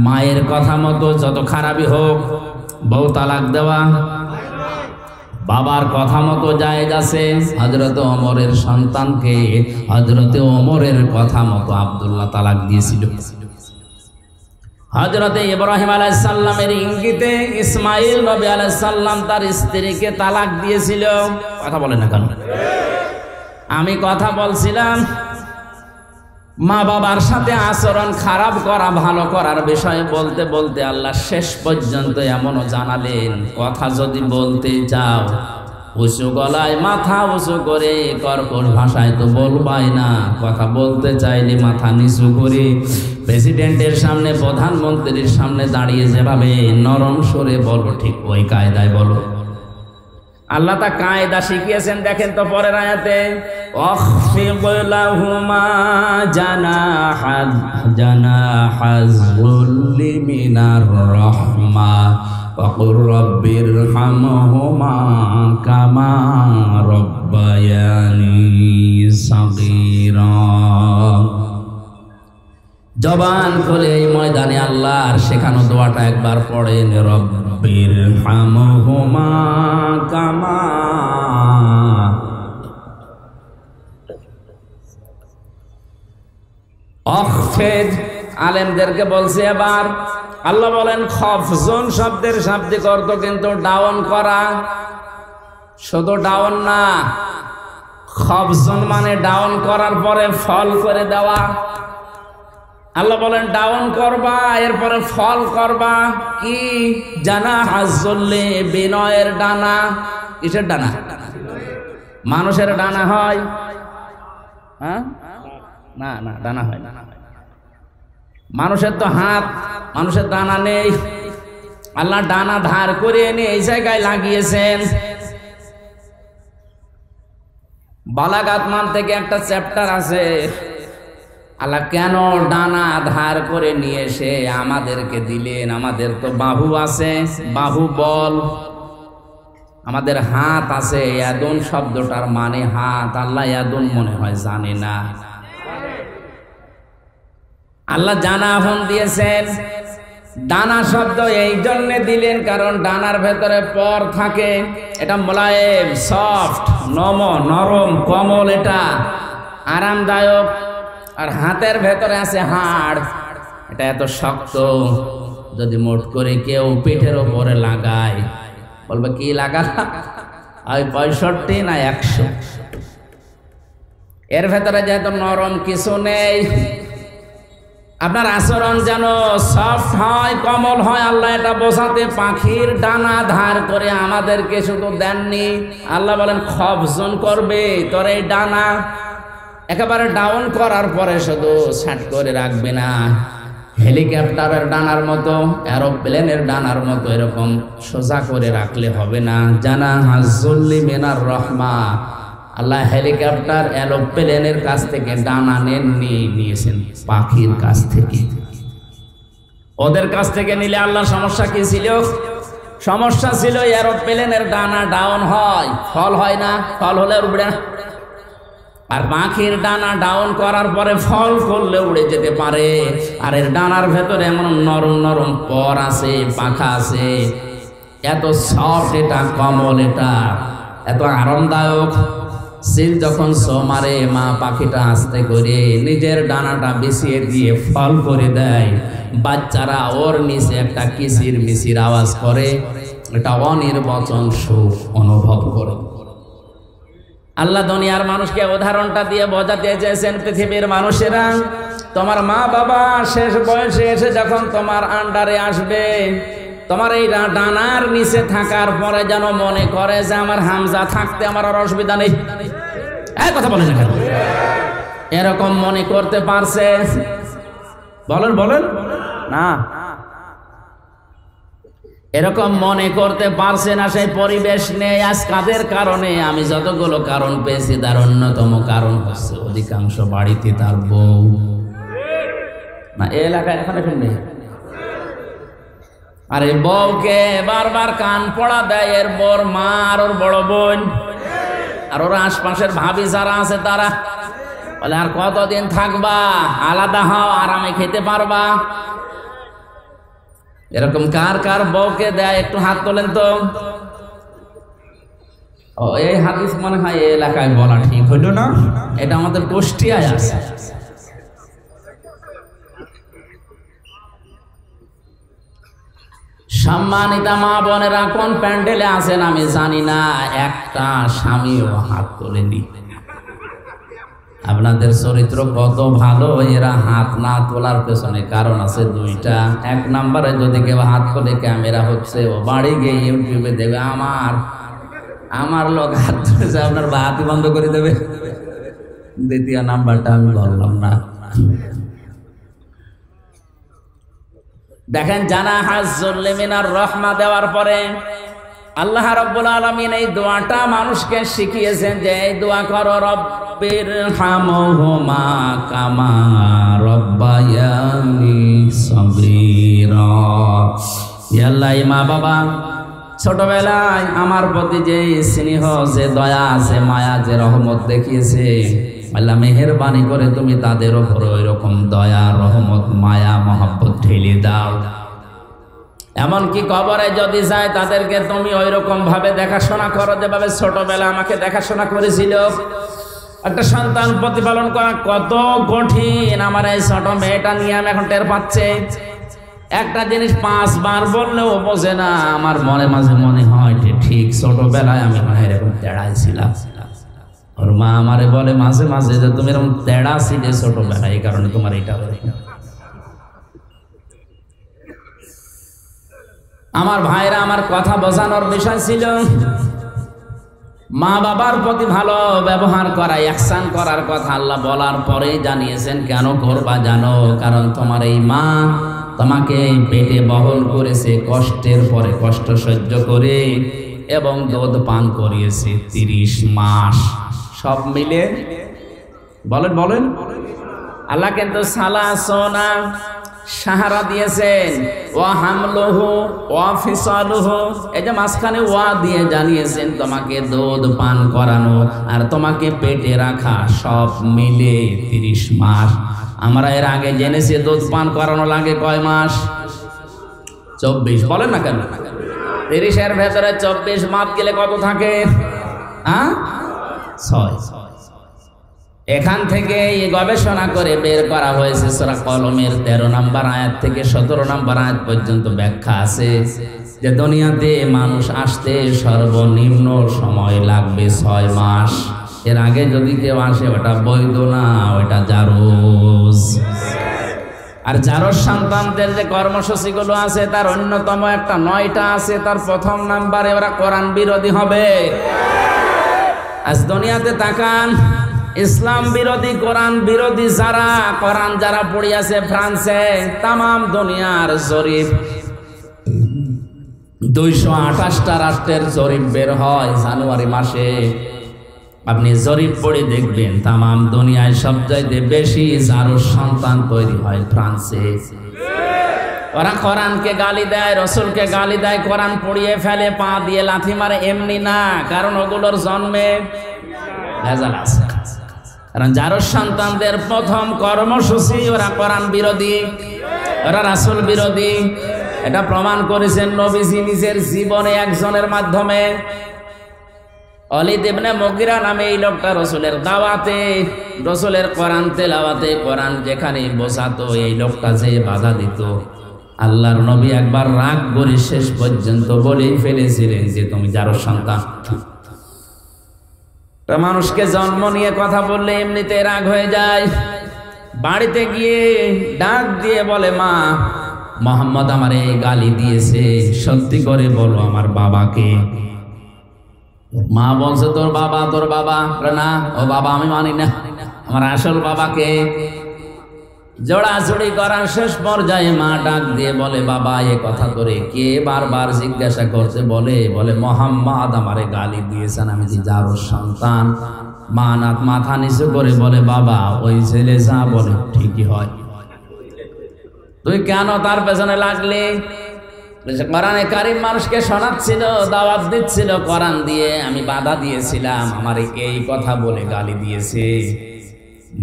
মায়ের কথা মতো যত খারাপই হোক বউ তালাক দেওয়া, বাবার কথা মতো জায়েজ আছে। হযরত ওমরের সন্তানকে হযরত ওমরের কথা মতো আব্দুল্লাহ তালাক দিয়েছিল। হযরতে ইব্রাহিম আলাইহিস সালামের ইঙ্গিতে ইসমাইল নবী আলাইহিস সালাম তার স্ত্রীকে তালাক দিয়েছিল। কথা বলে না কেন? আমি কথা বলছিলাম মা বাবার সাথে আচরণ খারাপ করা ভালো করার বিষয়ে বলতে বলতে আল্লাহ শেষ পর্যন্ত এমনও জানালেন, কথা যদি বলতে যাও উঁচু গলায় মাথা উঁচু করে কর্কশ ভাষায় তো বলবাই না, কথা বলতে চাইলে মাথা নিচু করে প্রেসিডেন্টের সামনে প্রধানমন্ত্রীর সামনে দাঁড়িয়ে যেভাবে নরম সরে বলো, ঠিক ওই কায়দায় বলো। আল্লাহ তা কায়দা শিখিয়েছেন। দেখেন তো পরের আয়াতে, অখফিদ লাহুমা জানাহাজ যুল্লি মিনার রাহমা ওয়াকুর রব্বিরহামহুমা কামা রব্বায়ানি সাগীরা। জবান খুলে এই ময়দানে আল্লাহর শেখানো দোয়াটা একবার পড়েন, রব্বিরহামহুমা কামা। অখফিদ আলেমদেরকে বলছে এবার, আল্লাহ বলেন খফজন শব্দের শাব্দিক অর্থ কিন্তু ডাউন করা, শুধু ডাউন না, খফজন মানে ডাউন করার পরে ফল করে দেওয়া। আল্লাহ বলেন ডাউন করবা, এরপরে ফল করবা। কি? জানাহাজ যুল্লি, বিনয়ের ডানা। কিসের ডানা? মানুষের ডানা হয়? হ্যাঁ, না না, ডানা হয় না। মানুষের তো হাত, মানুষের ডানা নেই। আল্লাহ ডানা ধার করে এনে এই জায়গায় লাগিয়েছেন। বালাগাত মান থেকে একটা চ্যাপ্টার আছে, আল্লাহ কেন ডানা ধার করে নিয়ে এসে আমাদেরকে দিলেন। আমাদের তো বাহু আছে, বাহু বল, আমাদের হাত আছে। ইয়াদুন শব্দটার মানে হাত, আল্লাহ ইয়াদুন মনে হয় জানে না। আল্লাহ জানা হন দিয়েছেন। ডানা শব্দ এই জন্য দিলেন কারণ ডানার ভেতরে পর থাকে, এটা মোলায়েম, সফট, নরম, কোমল, এটা আরামদায়ক। আর হাতের ভেতরে আছে হাড়, এটা এত শক্ত, যদি মোট করে কেউ পিঠের ওপরে লাগায় বলবে কি লাগা, 65 না 100। এর ভেতরে যেহেতু নরম কিছু নেই, আপনার আচরণ যেন সফট হয়, কোমল হয়। আল্লাহ এটা বোঝাতে পাখির ডানা ধার করে আমাদেরকে শুধু দেননি, আল্লাহ বলেন খফজন করবে তোর এই ডানা। একেবারে ডাউন করার পরে শুধু সেট করে রাখবে না, হেলিকপ্টারের ডানার মতো, এরোপ্লেনের ডানার মতো এরকম সোজা করে রাখলে হবে না। জানাহাজ যুল্লি মিনার রাহমা, আল্লাহ হেলিকপ্টার এরোপ্লেনের কাছ থেকে ডানা নিয়েছেন পাখির কাছ থেকে। ওদের কাছ থেকে নিলে আল্লাহ সমস্যা কি ছিল? সমস্যা ছিল এরোপ্লেনের ডানা ডাউন হয়, ফল হয় না, ফল হলে উড়বে না। আর পাখির ডানা ডাউন করার পরে ফল করলে উড়ে যেতে পারে। আর এর ডানার ভেতরে এমন নরম নরম পর আছে, পাখা আছে, এত সফট, এটা কোমল, এটা এত আরামদায়ক। সিল যখন সো মারে, মা পাখিটা আস্তে করে নিজের ডানাটা বিছিয়ে দিয়ে ফল করে দেয়। বাচ্চারা ওর নিচে একটা কিচির মিচির আওয়াজ করে, এটা অনির্বচন সুখ অনুভব করে। আল্লাহ দুনিয়ার মানুষকে উদাহরণটা দিয়ে বোঝাতে চেয়েছেন, পৃথিবীর মানুষেরা, তোমার মা বাবা শেষ বয়সে এসে যখন তোমার আন্ডারে আসবে, তোমার এই ডানার নিচে থাকার পরে যেন মনে করে যে আমার হামজা থাকতে আমার আর অসুবিধা নেই। এই কথা বলেন কেন? এরকম মনে করতে পারছে? বলেন না, এরকম মনে করতে পারছে না। সেই পরিবেশ নেই। আজ কাদের কারণে? আমি যতগুলো কারণ পেয়েছি তার অন্যতম কারণ হচ্ছে অধিকাংশ বাড়িতে তার বউ না, এই এলাকায় এখন নেই। আর এই বউকে বারবার কান পড়া দেয় এর বড় মা আর ওর বড় বোন, আর ওর আশপাশের ভাবি যারা আছে তারা। বলে আর কতদিন থাকবা, আলাদা হও, আরামে খেতে পারবা। এরকম কার কার বউকে দেয় একটু হাত তোলেন তো। ও এই হাদিস মনে হয় এই এলাকায় বলা ঠিক হইল না, এটা আমাদের কুষ্টিয়ায় আছে। সম্মানিতা মা বোনেরা, কোন প্যান্ডেলে আছেন আমি জানি না, একটা স্বামীও হাত তোলেনি। আপনাদের চরিত্র কত ভালো, এরা হাত না তোলার পেছনে কারণ আছে দুইটা। এক নম্বরে যদি কেউ হাত তোলে, ক্যামেরা হচ্ছে, ও বাড়ি গিয়ে ইউটিউবে দেবে আমার লোক হাত তুলেছে, আপনার হাতই বন্ধ করে দেবে। দ্বিতীয় নাম্বারটা আমি বললাম না। দেখেন, জানা হাজ্জুল মিনার রহমা দেওয়ার পরে আল্লাহ রাব্বুল আলামিন এই দোয়াটা মানুষকে শিখিয়েছেন যে এই দোয়া করো, রব্বির হামহুমা কামা রব্বায়ানি সগীরা। ইয়া আল্লাহ, মা বাবা ছোটবেলায় আমার প্রতি যে স্নেহ, যে দয়া, যে মায়া, যে রহমত দেখিয়েছে, আল্লাহ মেহেরবানি করে তুমি তাদের উপর ওই রকম দয়া, রহমত, মায়া, মহব্বত ঢেলে দাও। এমনকি কবরে যদি যায় তাদেরকে তুমি ওই রকম ভাবে দেখাশোনা করো যেভাবে ছোটবেলা আমাকে দেখাশোনা করেছিল। একটা সন্তান প্রতিপালন করা কত কঠিন, আমার এই ছোট মেয়েটা নিয়ে আমি এখন টের পাচ্ছি। একটা জিনিস 5 বার বললেও বোঝে না। আমার মনে মাঝে মনে হয় যে ঠিক ছোটবেলায় আমি মনে এরকম তেড়াই ছিলাম। ওর মা আমারে বলে মাঝে মাঝে যে তুমি এরকম তেড়া ছিলে ছোটবেলায়, এই কারণে তোমার এটা হয়। আমার ভাইরা, আমার কথা বোঝানোর বিষয় ছিল মা বাবার প্রতি ভালো ব্যবহার করা, ইহসান করার কথা আল্লাহ বলার পরেই জানিয়েছেন কেন করবা জানো? কারণ তোমার এই মা তোমাকে পেটে বহন করেছে, কষ্টের পরে কষ্ট সহ্য করে, এবং দুধ পান করিয়েছে 30 মাস। সব মিলে বলেন বলেন, আল্লাহ কিন্তু সালাসনা সাহারা দিয়েছেন, ওয়া হামলুহু ওয়া ফিসালুহু, এই যে মাঝখানে ওয়া দিয়ে জানিয়েছেন তোমাকে দুধ পান করানো আর তোমাকে পেটে রাখা, সব মিলে 30 মাস। আমরা এর আগে জেনেছি দুধ পান করানো লাগে কয় মাস? 24। বলেন না কেন? 30-এর ভেতরে 24 মাপ গেলে কত থাকে? 6। এখান থেকে গবেষণা করে বের করা হয়েছে সূরা কলমের 13 নম্বর আয়াত থেকে 17 নম্বর আয়াত পর্যন্ত ব্যাখ্যা আছে যে দুনিয়াতে মানুষ আসতে সর্বনিম্ন সময় লাগবে 6 মাস। এর আগে যদি কেউ আসে ওটা বৈধ না, ওটা জারজ। আর জারজ সন্তানদের যে কর্মসূচিগুলো আছে তার অন্যতম একটা 9টা আছে। তার প্রথম নাম্বারে ওরা কোরআন বিরোধী হবে। আজ দুনিয়াতে তাকান, ইসলাম বিরোধী, কোরআন বিরোধী যারা, কোরআন যারা পড়িয়াছে ফ্রান্সে, তাম দুনিয়ার জরিপ 228টা রাষ্ট্রের জরিপ বের হয় জানুয়ারি মাসে। আপনি জরিপ পড়ে দেখবেন তাম দুনিয়ায় সবচাইতে বেশি জারজ সন্তান তৈরি হয় ফ্রান্সে। ওরা কোরআনকে গালি দেয়, রসুলকে গালি দেয়, কোরআন পড়িয়ে ফেলে, পা দিয়ে লাথি মারে। এমনি না, কারণ ওগুলোর জন্মে ভেজাল আছে। কারণ জারজ সন্তানদের প্রথম কর্মসূচি ওরা কোরআন বিরোধী, ওরা রাসূল বিরোধী। এটা প্রমাণ করেছেন নবীজি নিজের জীবনে একজনের মাধ্যমে। ওয়ালিদ ইবনে মুগিরা নামে এই লোকটা রসুলের দাওয়াতে, রসুলের কোরআন তেলাওয়াতে, কোরআন যেখানে বোঝাতো এই লোকটা যে বাধা দিত, আল্লাহর নবী একবার রাগ করে শেষ পর্যন্ত বলেই ফেলেছিলেন যে তুমি জারজ সন্তান। মানুষকে জন্ম নিয়ে কথা বললে এমনিতে রাগ হয়ে যায়। বাড়িতে গিয়ে ডাক দিয়ে বলে, মা মোহাম্মদ আমারে গালি দিয়েছে, সত্যি করে বলো আমার বাবাকে। মা বলছে তোর বাবা? তোর বাবা? না, ও বাবা আমি মানি না, আমার আসল বাবাকে। জোড়াজুড়ি করার শেষ পর্যায়ে মা ডাক দিয়ে বলে, বাবা এ কথা করে কে? বারবার জিজ্ঞাসা করছে, বলে মোহাম্মদ আমারে গালি দিয়েছেন, আমি কি জারজ সন্তান? মা মাথা নিচু করে বলে, বাবা ওই ছেলে যা বলে ঠিকই হয়, তুই কেন তার পেছনে লাগলি? কোরআনে কারীম মানুষকে শোনাচ্ছিল, দাওয়াত দিচ্ছিল কোরআন দিয়ে, আমি বাধা দিয়েছিলাম, আমার এই কথা বলে গালি দিয়েছে।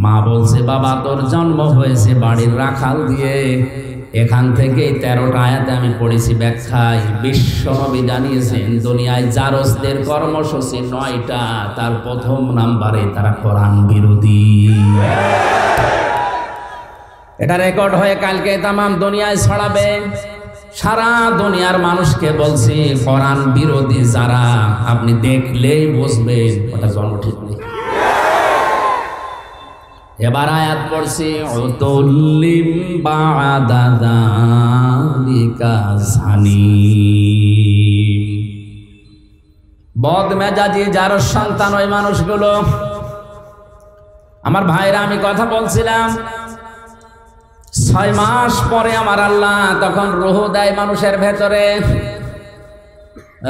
মা বলছে, বাবা তোর জন্ম হয়েছে বাড়ির রাখাল দিয়ে। এখান থেকে 13টা আয়াতে আমি পড়েছি ব্যাখ্যায়। বিশ্বনবী জানিয়েছেন দুনিয়ায় জারজদের কর্মসূচি 9টা, তার প্রথম নাম্বারে তারা কোরআন বিরোধী। এটা রেকর্ড হয়ে কালকে তামাম দুনিয়ায় ছড়াবে। সারা দুনিয়ার মানুষকে বলছি, কোরআন বিরোধী যারা, আপনি দেখলেই বুঝবেন ওটা জন্ম ঠিক নেই। এবার আয়াত পড়ছি, উতুল্লিম বা'দা যালিকা যানিম। বদমেজাজি যার সন্তান ওই মানুষগুলো। আমার ভাইরা, আমি কথা বলছিলাম 6 মাস পরে আমার আল্লাহ তখন রূহ দেয় মানুষের ভেতরে।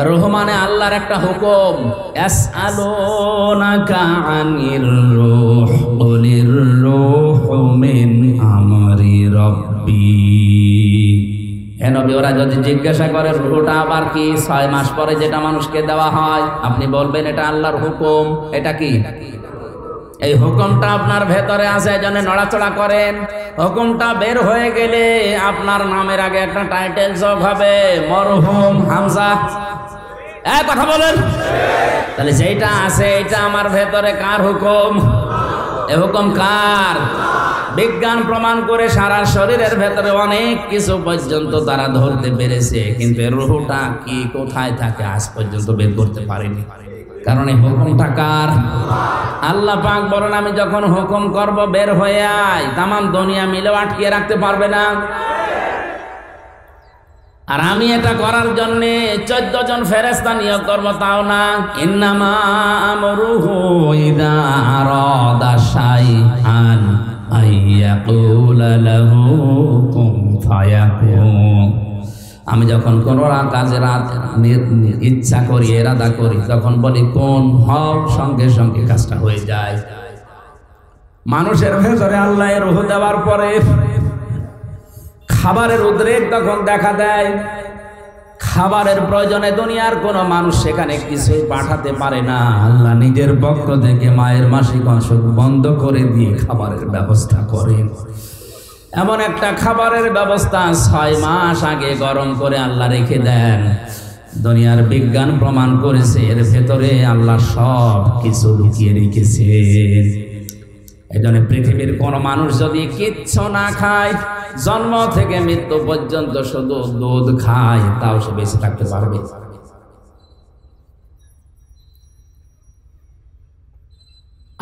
রূহ মানে আল্লাহর একটা হুকুম। ইয়াসআলুনাকা আনির রূহ কুলির রূহু মিন আমরি রাব্বি। হে নবী, ওরা যদি জিজ্ঞাসা করে রূহটা আবার কি, 6 মাস পরে যেটা মানুষকে দেওয়া হয়, আপনি বলবেন এটা আল্লাহর হুকুম। এটা কি? এই হুকুমটা আপনার ভেতরে আছে, এজন্য নড়াচড়া করেন। হুকুমটা বের হয়ে গেলে আপনার নামের আগে একটা টাইটেল যোগ হবে, মরহুম হামজা। কথা বলেন। তাহলে যেটা আছে এটা আমার ভেতরে কার হুকুম? এই হুকুম কার? বিজ্ঞান প্রমাণ করে সারা শরীরের ভেতরে অনেক কিছু পর্যন্ত তারা ধরতে পেরেছে, কিন্তু রূহটা কি কোথায় থাকে আজ পর্যন্ত বের করতে পারেনি। কারণ এই হুকুমটা কার? আল্লাহ পাক বলেন, আমি যখন হুকুম করব বের হয়ে আয়, তামাম দুনিয়া মিলেও আটকিয়ে রাখতে পারবে না। আর আমি এটা করার জন্য 14 জন ফেরেশতা নিয়োগ করব, তাও না। ইন্নামা আমরুহু ইযা আরাদা শাইআন আইয়াকুলা লাহু কুন ফায়াকুন। আমি যখন কোন কাজের ইচ্ছা করি, ইরাদা করি, তখন বলি কোন হও, সঙ্গে সঙ্গে কাজটা হয়ে যায়। মানুষের ভেতরে আল্লাহ রূহ দেওয়ার পরে খাবারের উদ্রেক তখন দেখা দেয়। খাবারের প্রয়োজনে দুনিয়ার কোনো মানুষ সেখানে কিছুই পাঠাতে পারে না। আল্লাহ নিজের পক্ষ থেকে মায়ের মাসিক অংশ বন্ধ করে দিয়ে খাবারের ব্যবস্থা করেন। এমন একটা খাবারের ব্যবস্থা 6 মাস আগে গরম করে আল্লাহ রেখে দেন। দুনিয়ার বিজ্ঞান প্রমাণ করেছে এর ভেতরে আল্লাহ সব কিছু লুকিয়ে রেখেছেন। এই জন্য পৃথিবীর কোন মানুষ যদি কিচ্ছু না খায়, জন্ম থেকে মৃত্যু পর্যন্ত শুধু দুধ খায়, তাও সে বেঁচে থাকতে পারবে।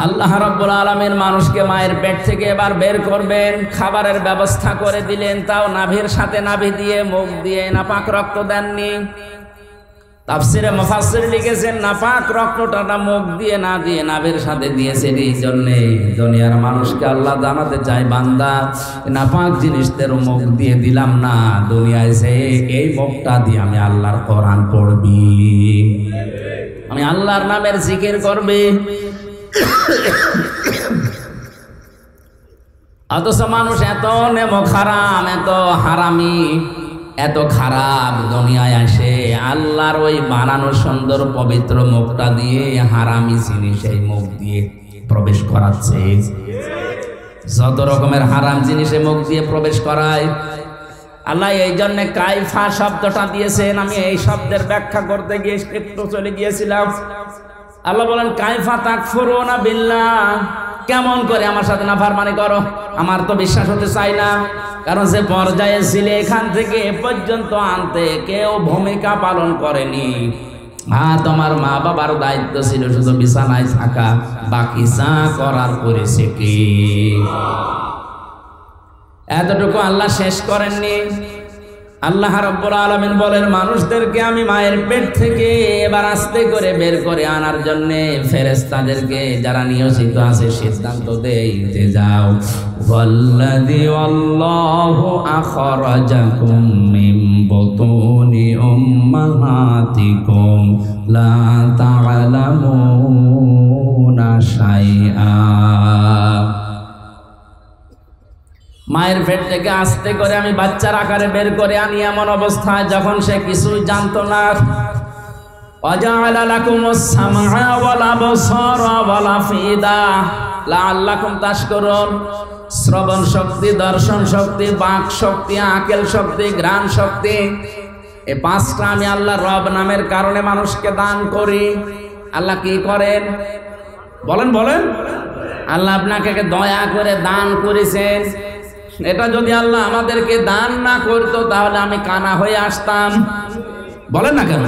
আল্লাহ রাব্বুল আলামিন মানুষকে মায়ের পেট থেকে এবার বের করবেন, খাবারের ব্যবস্থা করে দিলেন, তাও নাভির সাথে নাভি দিয়ে, মুখ দিয়ে নাপাক রক্ত দেননি। তাফসিরে মুফাসসির লিখেছেন নাপাক রক্তটা মুখ দিয়ে না দিয়ে নাভির সাথে দিয়েছেন। এই জন্যে দুনিয়ার মানুষকে আল্লাহ জানাতে চায়, বান্দা নাপাক জিনিসদের মুখ দিয়ে দিলাম না, দুনিয়ায় সে এই মুখটা দিয়ে আমি আল্লাহর কোরআন পড়বি, আমি আল্লাহর নামের জিকির করবি। অথচ মানুষ এত নেমক হারাম, এত হারামি, এত খারাপ, দুনিয়ায় আসে আল্লাহর ওই বানানো সুন্দর পবিত্র মুখটা দিয়ে হারামি জিনিস এই মুখ দিয়ে প্রবেশ করাচ্ছে। যত রকমের হারাম জিনিসে মুখ দিয়ে প্রবেশ করায়। আল্লাহ এই জন্য কাইফা শব্দটা দিয়েছেন। আমি এই শব্দের ব্যাখ্যা করতে গিয়ে একটু চলে গিয়েছিলাম। আল্লাহ বলেন কাইফা তাকফুরুনা বিল্লাহ, কেমন করে আমার সাথে নাফরমানি করো? আমার তো বিশ্বাস হতে চাই না, কারণ যে পর্যায়ে ছিলে এখান থেকে এ পর্যন্ত আনতে কেউ ভূমিকা পালন করেনি। তোমার মা বাবার দায়িত্ব ছিল শুধু বিছানায় থাকা, বাকি যা করার করেছে কি? এতটুকু আল্লাহ শেষ করেননি। আল্লাহ রাব্বুল আলামিন বলেন মানুষদেরকে আমি মায়ের পেট থেকে এবার আস্তে করে বের করে আনার জন্য ফেরেশতাদেরকে যারা নিয়োজিত আছে সিদ্ধান্ত দেই যে যাও, ওয়াল্লাযী আল্লাহু আখরাজাকুম মিন বুতুনি উম্মাহাতিকুম লা তা'লামুনা শাইআ। মায়ের পেট থেকে আস্তে করে আমি বাচ্চার আকারে বের করে আনি এমন অবস্থায় যখন সে কিছুই জানতো না। ওয়াজআলা লাকুমুস সামআ ওয়াল আবসারা ওয়াল আফিদা, লাআল্লাকুম তাশকুরুন। শ্রবণ শক্তি, দর্শন শক্তি, বাক শক্তি, আকেল শক্তি, ঘ্রাণ শক্তি, এই পাঁচটা আমি আল্লাহ রব নামের কারণে মানুষকে দান করি। আল্লাহ কি করেন বলেন বলেন? আল্লাহ আপনাকে দয়া করে দান করেছেন। এটা যদি আল্লাহ আমাদেরকে দান না করতো তাহলে আমি কানা হয়ে আসতাম। বলেন না কেন?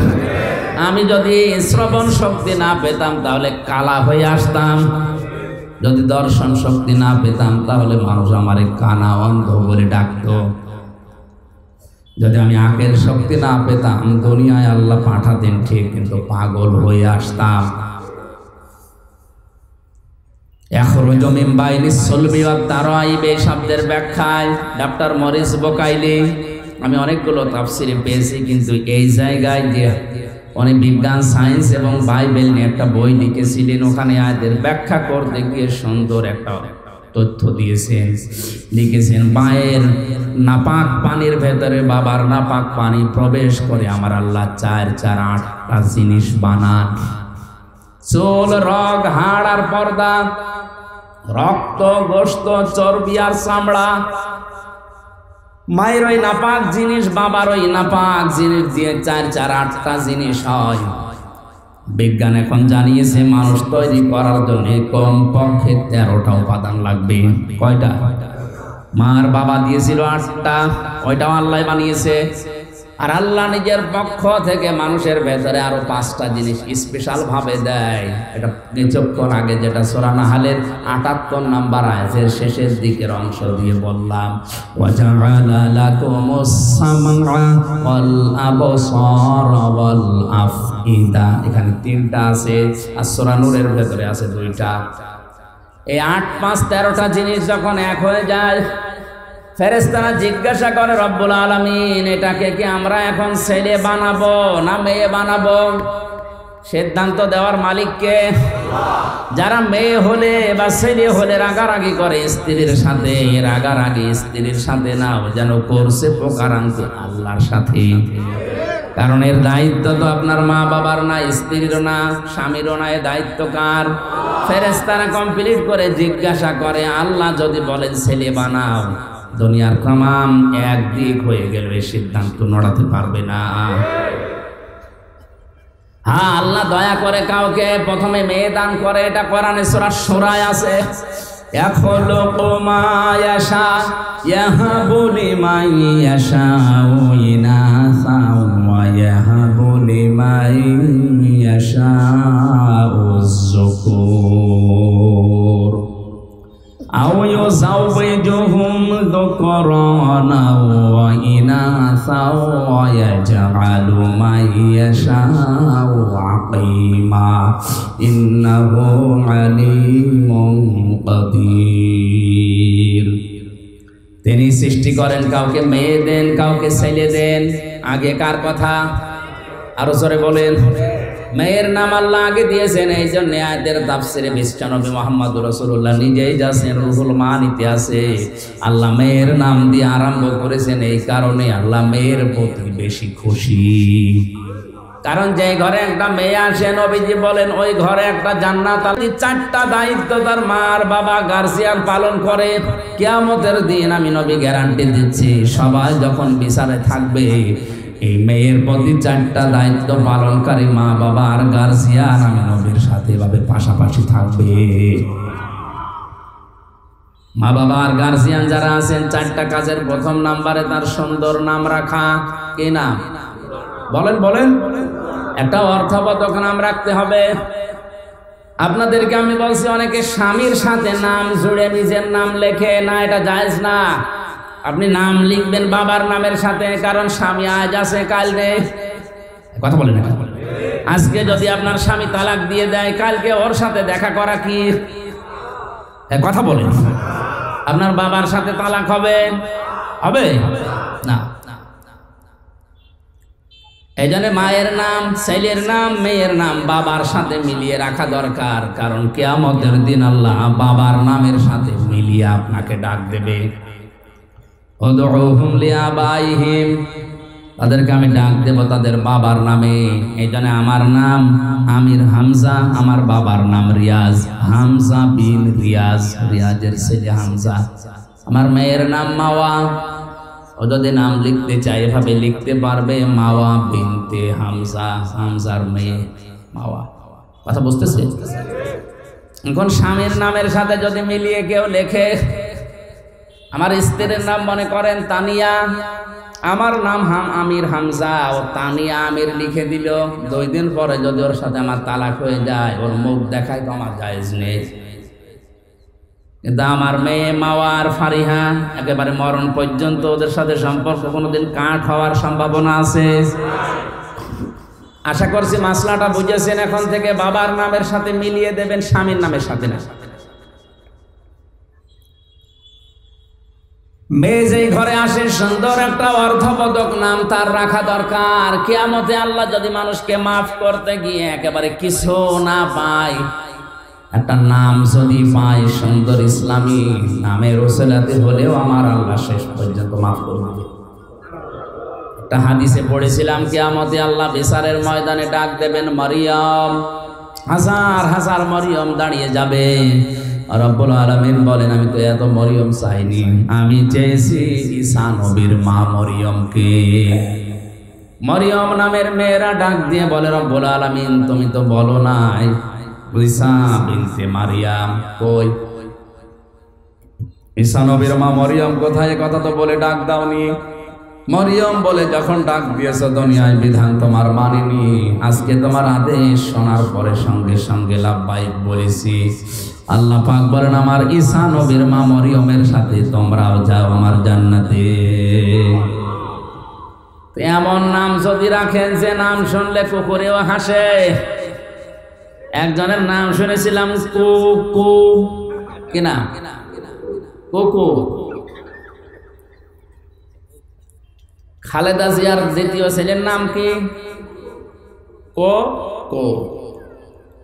আমি যদি শ্রবণ শক্তি না পেতাম তাহলে কালা হয়ে আসতাম। যদি দর্শন শক্তি না পেতাম তাহলে মানুষ আমারে কানা অন্ধ বলে ডাকতো। যদি আমি আকেল শক্তি না পেতাম দুনিয়ায় আল্লাহ পাঠাতেন ঠিক, কিন্তু পাগল হয়ে আসতাম। ইখরুজু মিন বাইনিস সুলবি ওয়াত তারাইব এই শব্দের ব্যাখ্যায় ডক্টর মরিস বোকাইলি আমি অনেকগুলো তাফসিরে পেয়েছি, কিন্তু এই জায়গায় যে অনেক বিজ্ঞান, সায়েন্স এবং বাইবেল নিয়ে একটা বই লিখেছিলেন, ওখানে আয়াতের ব্যাখ্যা করতে গিয়ে সুন্দর একটা তথ্য দিয়েছেন। লিখেছেন মায়ের নাপাক পানির ভেতরে বাবার নাপাক পানি প্রবেশ করে আমার আল্লাহ 4-8টা জিনিস বানান। চুল, রগ, হাড় আর পর্দা, রক্ত, গোশত, চর্বি আর চামড়া। মায়ের ওই নাপাক জিনিস বাবার ওই নাপাক জিনিস দিয়ে 4-8টা জিনিস হয়। বিজ্ঞান এখন জানিয়েছে মানুষ তৈরি করার জন্য কমপক্ষে 13টা উপাদান লাগবে। কয়টা? মার বাবা দিয়েছিল 8টা, ওইটাও আল্লাহ বানিয়েছে। আর আল্লাহ নিজের পক্ষ থেকে মানুষের ভেতরে আরো 5টা জিনিস স্পেশাল ভাবে দেয়। এটা কিছুক্ষণ আগে যেটা সূরা নাহলের 78 নম্বর আয়াতের শেষের দিকের অংশ দিয়ে বললাম, ওয়াজআলা লাকুমুস সামআ ওয়াল আবসারা ওয়াল আফইদা। এখানে 3টা আছে, আর সূরা নূরের ভেতরে আছে 2টা। এই 8, 5, 13টা জিনিস যখন এক হয়ে যায়, ফেরেশতারা জিজ্ঞাসা করে রব্বুল আলামিন এটাকে কি আমরা এখন ছেলে বানাবো না মেয়ে বানাবো? সিদ্ধান্ত দেওয়ার মালিক কে? যারা মেয়ে হলে বা ছেলে হলে রাগারাগি করে স্ত্রীর সাথে, রাগারাগি স্ত্রীর সাথে না, যেন করছে প্রকারান্ত আল্লাহর সাথে। কারণ এর দায়িত্ব তো আপনার মা বাবার না, স্ত্রীর না, স্বামীরও না, এর দায়িত্ব কার? ফেরেশতারা কমপ্লিট করে জিজ্ঞাসা করে আল্লাহ যদি বলেন ছেলে বানাও, দুনিয়ার তামাম একদিক হয়ে গেল, এই সিদ্ধান্ত নড়াতে পারবে না। হ্যাঁ, আল্লাহ দয়া করে কাউকে প্রথমে মেয়ে দান করে, এটা কোরআনে সূরা শূরায় আছে। ইয়াখলুকু মা ইয়াশা ইয়াহাবু লিমান ইয়াশাউ ইনাসা ওয়া ইয়াহাবু লিমান ইয়াশাউ যুকুর আও ইউযাওবিজুহুম যুকরানা ওয়া ইনাসা ওয়া ইয়াজআলু মা ইয়াশাউ আকিমা ইন্নাহু আলিমুন কাদির। তিনি সৃষ্টি করেন, কাউকে মেয়ে দেন, কাউকে ছেলে দেন। আগে কার কথা? আরো জোরে বলেন। মেয়ের নাম আল্লাহ আগে দিয়েছেন। এই জন্য আয়াতের তাফসিরে বিশ্বনবী মুহাম্মদুর রাসূলুল্লাহ নিজেই যাচ্ছেন, রুহুল মানিতে আছে আল্লাহ মেয়ের নাম দিয়ে আরম্ভ করেছেন। এই কারণে আল্লাহ মেয়ের প্রতি বেশি খুশি। কারণ যে ঘরে একটা মেয়ে আসে, নবীজি বলেন ওই ঘরে একটা জান্নাত। 4টা দায়িত্ব তার মার বাবা গার্জিয়ান পালন করে। কিয়ামতের দিন আমি নবী গ্যারান্টি দিচ্ছি, সবাই যখন বিচারে থাকবে, এই মেয়ের প্রতি 4টা দায়িত্ব পালনকারী মা বাবা আর গার্জিয়ান আমি নবীর সাথে এভাবে পাশাপাশি থাকবে। মা বাবা আর গার্জিয়ান যারা আছেন, 4টা কাজের প্রথম নাম্বারে তার সুন্দর নাম রাখা। কি নাম? বলেন বলেন। একটা অর্থবোধক নাম রাখতে হবে। আপনাদেরকে আমি বলছি, অনেকে স্বামীর সাথে নাম জুড়ে নিজের নাম লেখে না, এটা জায়েজ না। আপনি নাম লিখবেন বাবার নামের সাথে, কারণ স্বামী আজ আছে কাল নেই। কথা বলেন না। আজকে যদি আপনার স্বামী তালাক দিয়ে দেয়, কালকে ওর সাথে দেখা করা কি? কথা বলেন। আপনার বাবার সাথে তালাক হবে? হবে না। এই জন্য মায়ের নাম, ছেলের নাম, মেয়ের নাম বাবার সাথে মিলিয়ে রাখা দরকার। কারণ কিয়ামতের দিন আল্লাহ বাবার নামের সাথে মিলিয়ে আপনাকে ডাক দেবে। উদউহুম লিআবাইহিম তাদেরকে আমি ডাক দেব তাদের বাবার নামে। এই জন্য আমার নাম আমির হামজা, আমার বাবার নাম রিয়াজ, হামজা বিন রিয়াজ, রিয়াজের ছেলে হামজা। আমার মেয়ের নাম মাওয়া, ও যদি নাম লিখতে চাই এভাবে লিখতে পারবে, মাওয়া বিনতে হামজা, হামজার মেয়ে মাওয়া। কথা বুঝতেছে? এখন স্বামীর নামের সাথে যদি মিলিয়ে কেউ লেখে, আমার স্ত্রীর নাম মনে করেন তানিয়া, আমার নাম আমির হামজা, ও তানিয়া আমির লিখে দিল, 2 দিন পরে যদি ওর সাথে আমার তালাক হয়ে যায়, ওর মুখ দেখায় তো আমার জায়েজ নেই। কিন্তু আমার মেয়ে মাওয়ার ফারিহা একেবারে মরণ পর্যন্ত ওদের সাথে সম্পর্ক কোনোদিন কাট হওয়ার সম্ভাবনা আছে। আশা করছি মাসলাটা বুঝেছেন। এখন থেকে বাবার নামের সাথে মিলিয়ে দেবেন, স্বামীর নামের সাথে না। মেয়ে যেই ঘরে আসে সুন্দর একটা অর্থবোধক নাম তার রাখা দরকার। কিয়ামতে আল্লাহ যদি মানুষকে মাফ করতে গিয়ে একেবারে কিছু না পায়, একটা নাম যদি পায় সুন্দর ইসলামী নামের ওসিলাতে হলেও আমার আল্লাহ শেষ পর্যন্ত মাফ করবে। একটা হাদিসে পড়েছিলাম কিয়ামতে আল্লাহ বিচারের ময়দানে ডাক দেবেন মরিয়ম, হাজার হাজার মরিয়ম দাঁড়িয়ে যাবে। রব্বুল আলামিন বলেন আমি তো এত মরিয়ম চাইনি, আমি চেয়েছি ঈসা নবীর মা মরিয়মকে। মরিয়ম নামের মেয়েরা ডাক দিয়ে বলে রব্বুল আলামিন তুমি তো বলো নাই ঈসা বিনতে মারিয়াম কই, ঈসা নবীর মা মরিয়ম কোথায়, কথা তো বলে ডাক দাওনি। মরিয়ম বলে যখন ডাক দিয়েছ দুনিয়ায় বিধান তোমার মানিনি, আজকে তোমার আদেশ শোনার পরে সঙ্গে সঙ্গে লাব্বাইক বলেছি। আল্লাহ পাক বলেন আমার ঈসা নবীর মা মরিয়মের সাথে তোমরাও যাও আমার জান্নাতে। এমন নাম যদি রাখেন যে নাম শুনলে কুকুরেও হাসে। একজনের নাম শুনেছিলাম কুকু, কি নাম? কুকু। খালেদা জিয়ার দ্বিতীয় ছেলের নাম কি?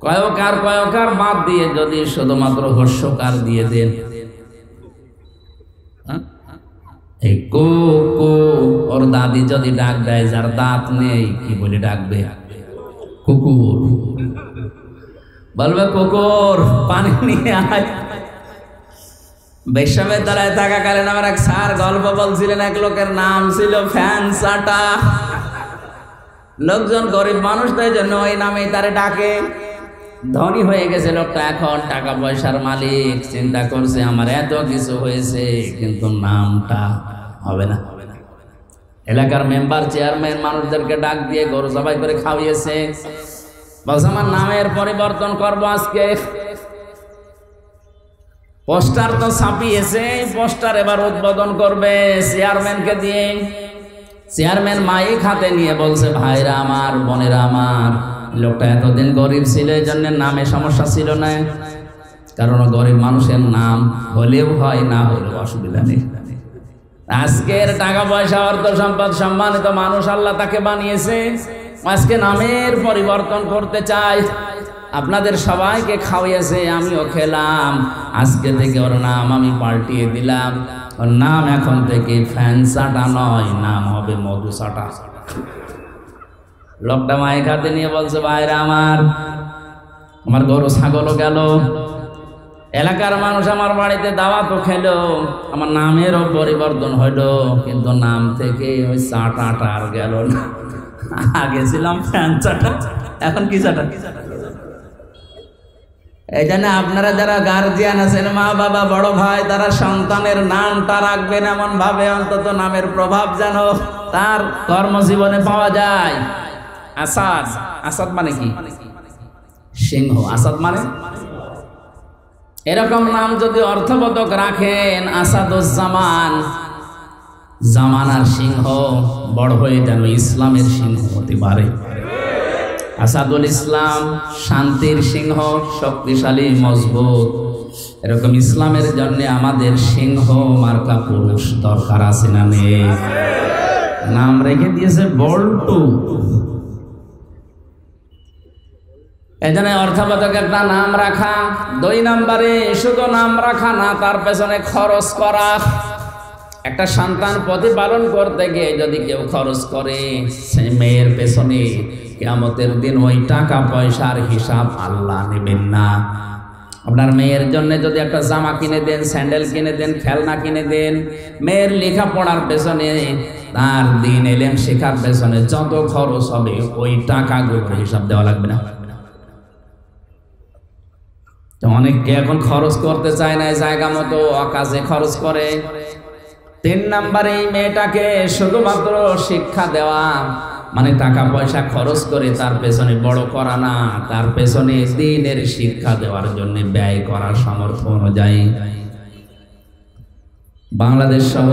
কয়কার বাদ দিয়ে যদি শুধুমাত্র হর্ষকার দিয়ে দেন, এই কো কো, ওর দাদি যদি ডাক দেয় যার দাঁত নেই কি বলে ডাকবে? কুকুর। বলবে কুকুর পানি নিয়ে আয়। বিশ্ববিদ্যালয়ে থাকাকালীন আমার এক স্যার গল্প বলছিলেন, এক লোকের নাম ছিল ফ্যান চাটা। লোকজন গরিব মানুষ তাই জন্য ওই নামেই তারে ডাকে। ধনী হয়ে গেছে লোকটা, এখন টাকা পয়সার মালিক, চিন্তা করছে আমার এত কিছু হয়েছে কিন্তু নামটা হবে না। এলাকার মেম্বার চেয়ারম্যান মানুষদেরকে ডাক দিয়ে গরু জবাই করে খাওয়িয়েছে, বলছে আমার নামের পরিবর্তন করবো আজকে। পোস্টার তো ছাপিয়েছে, পোস্টার এবার উদ্বোধন করবে চেয়ারম্যানকে দিয়ে। চেয়ারম্যান মাইক হাতে নিয়ে বলছে ভাইরা আমার, বোনেরা আমার, লোকটা এতদিন গরিব ছিল এই জন্য নামে সমস্যা ছিল না, কারণ গরিব মানুষের নাম হলেও হয় না হলেও অসুবিধা নেই। আজকের টাকা পয়সা অর্থ সম্পদ সম্মানিত মানুষ আল্লাহ তাকে বানিয়েছে, আজকে নামের পরিবর্তন করতে চাই। আপনাদের সবাইকে খাওয়াইয়েছে, আমিও খেলাম, আজকে থেকে ওর নাম আমি পাল্টিয়ে দিলাম। ওর নাম এখন থেকে ফ্যান চাটা নয়, নাম হবে মধু চাটা। লোকটা মাইক হাতে নিয়ে বলছে ভাইরা আমার গরু ছাগলও গেল, এলাকার মানুষ আমার বাড়িতে দাওয়াতও খেলো, আমার নামেরও পরিবর্তন হইলো, কিন্তু নাম থেকে ওই চাটাটা আর গেল না। আগে ছিলাম ফ্যান চাটা, এখন কি চাটা? এই জন্য আপনারা যারা গার্জিয়ান আছেন, মা বাবা বড় ভাই, তারা সন্তানের নামটা রাখবেন এমন ভাবে অন্তত নামের প্রভাব যেন তার কর্মজীবনে পাওয়া যায়। আসাদ, আসাদ মানে কি? সিংহ। আসাদ মানে এরকম নাম যদি অর্থবোধক রাখেন, আসাদুজ্জামান, জামানার সিংহ বড় হয়ে যেন ইসলামের সিংহ হতে পারে। আসাদুল ইসলাম শান্তির সিংহ, শক্তিশালী মজবুত। এরকম ইসলামের জন্য আমাদের সিংহ মার্কা পুরুষ দরকার আছে না নেই? নাম রেখে দিয়েছে বল্টু। এজন্য অর্থবোধক একটা নাম রাখা। 2 নম্বরে শুধু নাম রাখা না, তার পেছনে খরচ করা। একটা সন্তান প্রতিপালন করতে গিয়ে যদি কেউ খরচ করে সেই মেয়ের পেছনে, কিয়ামতের দিন ওই টাকা পয়সার হিসাব আল্লাহ নেবেন না। আপনার মেয়ের জন্য যদি একটা জামা কিনে দেন, স্যান্ডেল কিনে দেন, খেলনা কিনে দেন, মেয়ের লেখাপড়ার পেছনে, তার দিন এলেম শেখার পেছনে যত খরচ হবে ওই টাকাগুলোর হিসাব দেওয়া লাগবে না। অনেককে এখন খরচ করতে চায় না, জায়গা মতো অকাজে খরচ করে। 3 নম্বরে এই মেয়েটাকে শুধুমাত্র শিক্ষা দেওয়া, মানে টাকা পয়সা খরচ করে তার পেছনে বড় করা না, তার পেছনে দ্বীনের শিক্ষা দেওয়ার জন্য ব্যয় করার সামর্থ্য অনুযায়ী। বাংলাদেশ সহ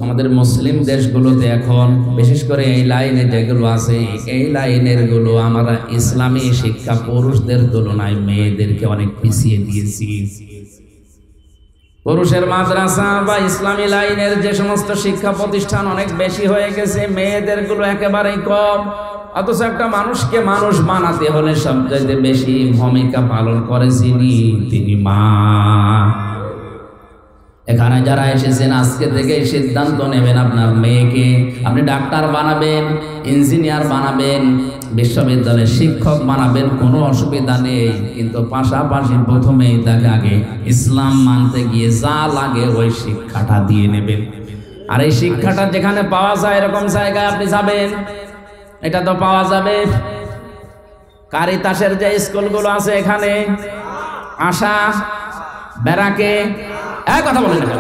আমাদের মুসলিম দেশগুলোতে এখন বিশেষ করে এই লাইনে যেগুলো আছে, এই লাইনের গুলো আমরা ইসলামী শিক্ষা পুরুষদের তুলনায় মেয়েদেরকে অনেক পিছিয়ে দিয়েছি। পুরুষের মাদ্রাসা বা ইসলামী লাইনের যে সমস্ত শিক্ষা প্রতিষ্ঠান অনেক বেশি হয়ে গেছে, মেয়েদের গুলো একেবারেই কম। অথচ একটা মানুষকে মানুষ বানাতে হলে সবচেয়ে বেশি ভূমিকা পালন করেছিনি তিনি মা। এখানে যারা এসেছেন আজকে থেকে সিদ্ধান্ত নেবেন আপনার মেয়েকে আপনি ডাক্তার বানাবেন, ইঞ্জিনিয়ার বানাবেন, বিশ্ববিদ্যালয়ের শিক্ষক বানাবেন, কোনো অসুবিধা নেই। কিন্তু পাশাপাশি প্রথমেই তাকে আগে ইসলাম মানতে গিয়ে যা লাগে ওই শিক্ষাটা দিয়ে নেবেন। আর এই শিক্ষাটা যেখানে পাওয়া যায় এরকম জায়গায় আপনি যাবেন, এটা তো পাওয়া যাবে কারিতাসের যে স্কুলগুলো আছে এখানে, আশা, ব্যারাকে, কথা বলেন না।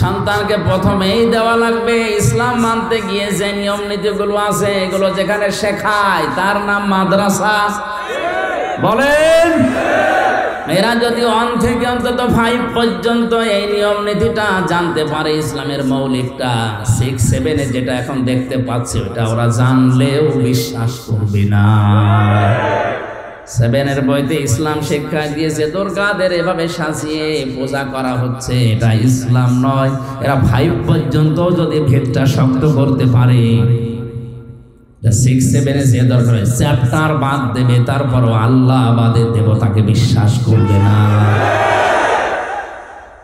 সন্তানকে প্রথমেই দেওয়া লাগবে ইসলাম মানতে গিয়ে যে নিয়ম নীতিগুলো আছে এগুলো যেখানে শেখায় তার নাম মাদ্রাসা। বলেন, মেয়েরা যদি 1 থেকে অন্তত 5 পর্যন্ত এই নিয়ম নীতিটা জানতে পারে, ইসলামের মৌলিকটা 6, 7 যেটা এখন দেখতে পাচ্ছে ওটা ওরা জানলেও বিশ্বাস করবে না। 7 বইতে ইসলাম শিক্ষা দিয়েছে দুর্গাদের এভাবে সাজিয়ে পূজা করা হচ্ছে, এটা ইসলাম নয়। এরা 5 পর্যন্ত যদি ভেদটা শক্ত করতে পারে, 6, 7 যে দরকার চ্যাপ্টার বাদ দেবে, তারপরও আল্লাহ বাদে দেবতাকে বিশ্বাস করবে না।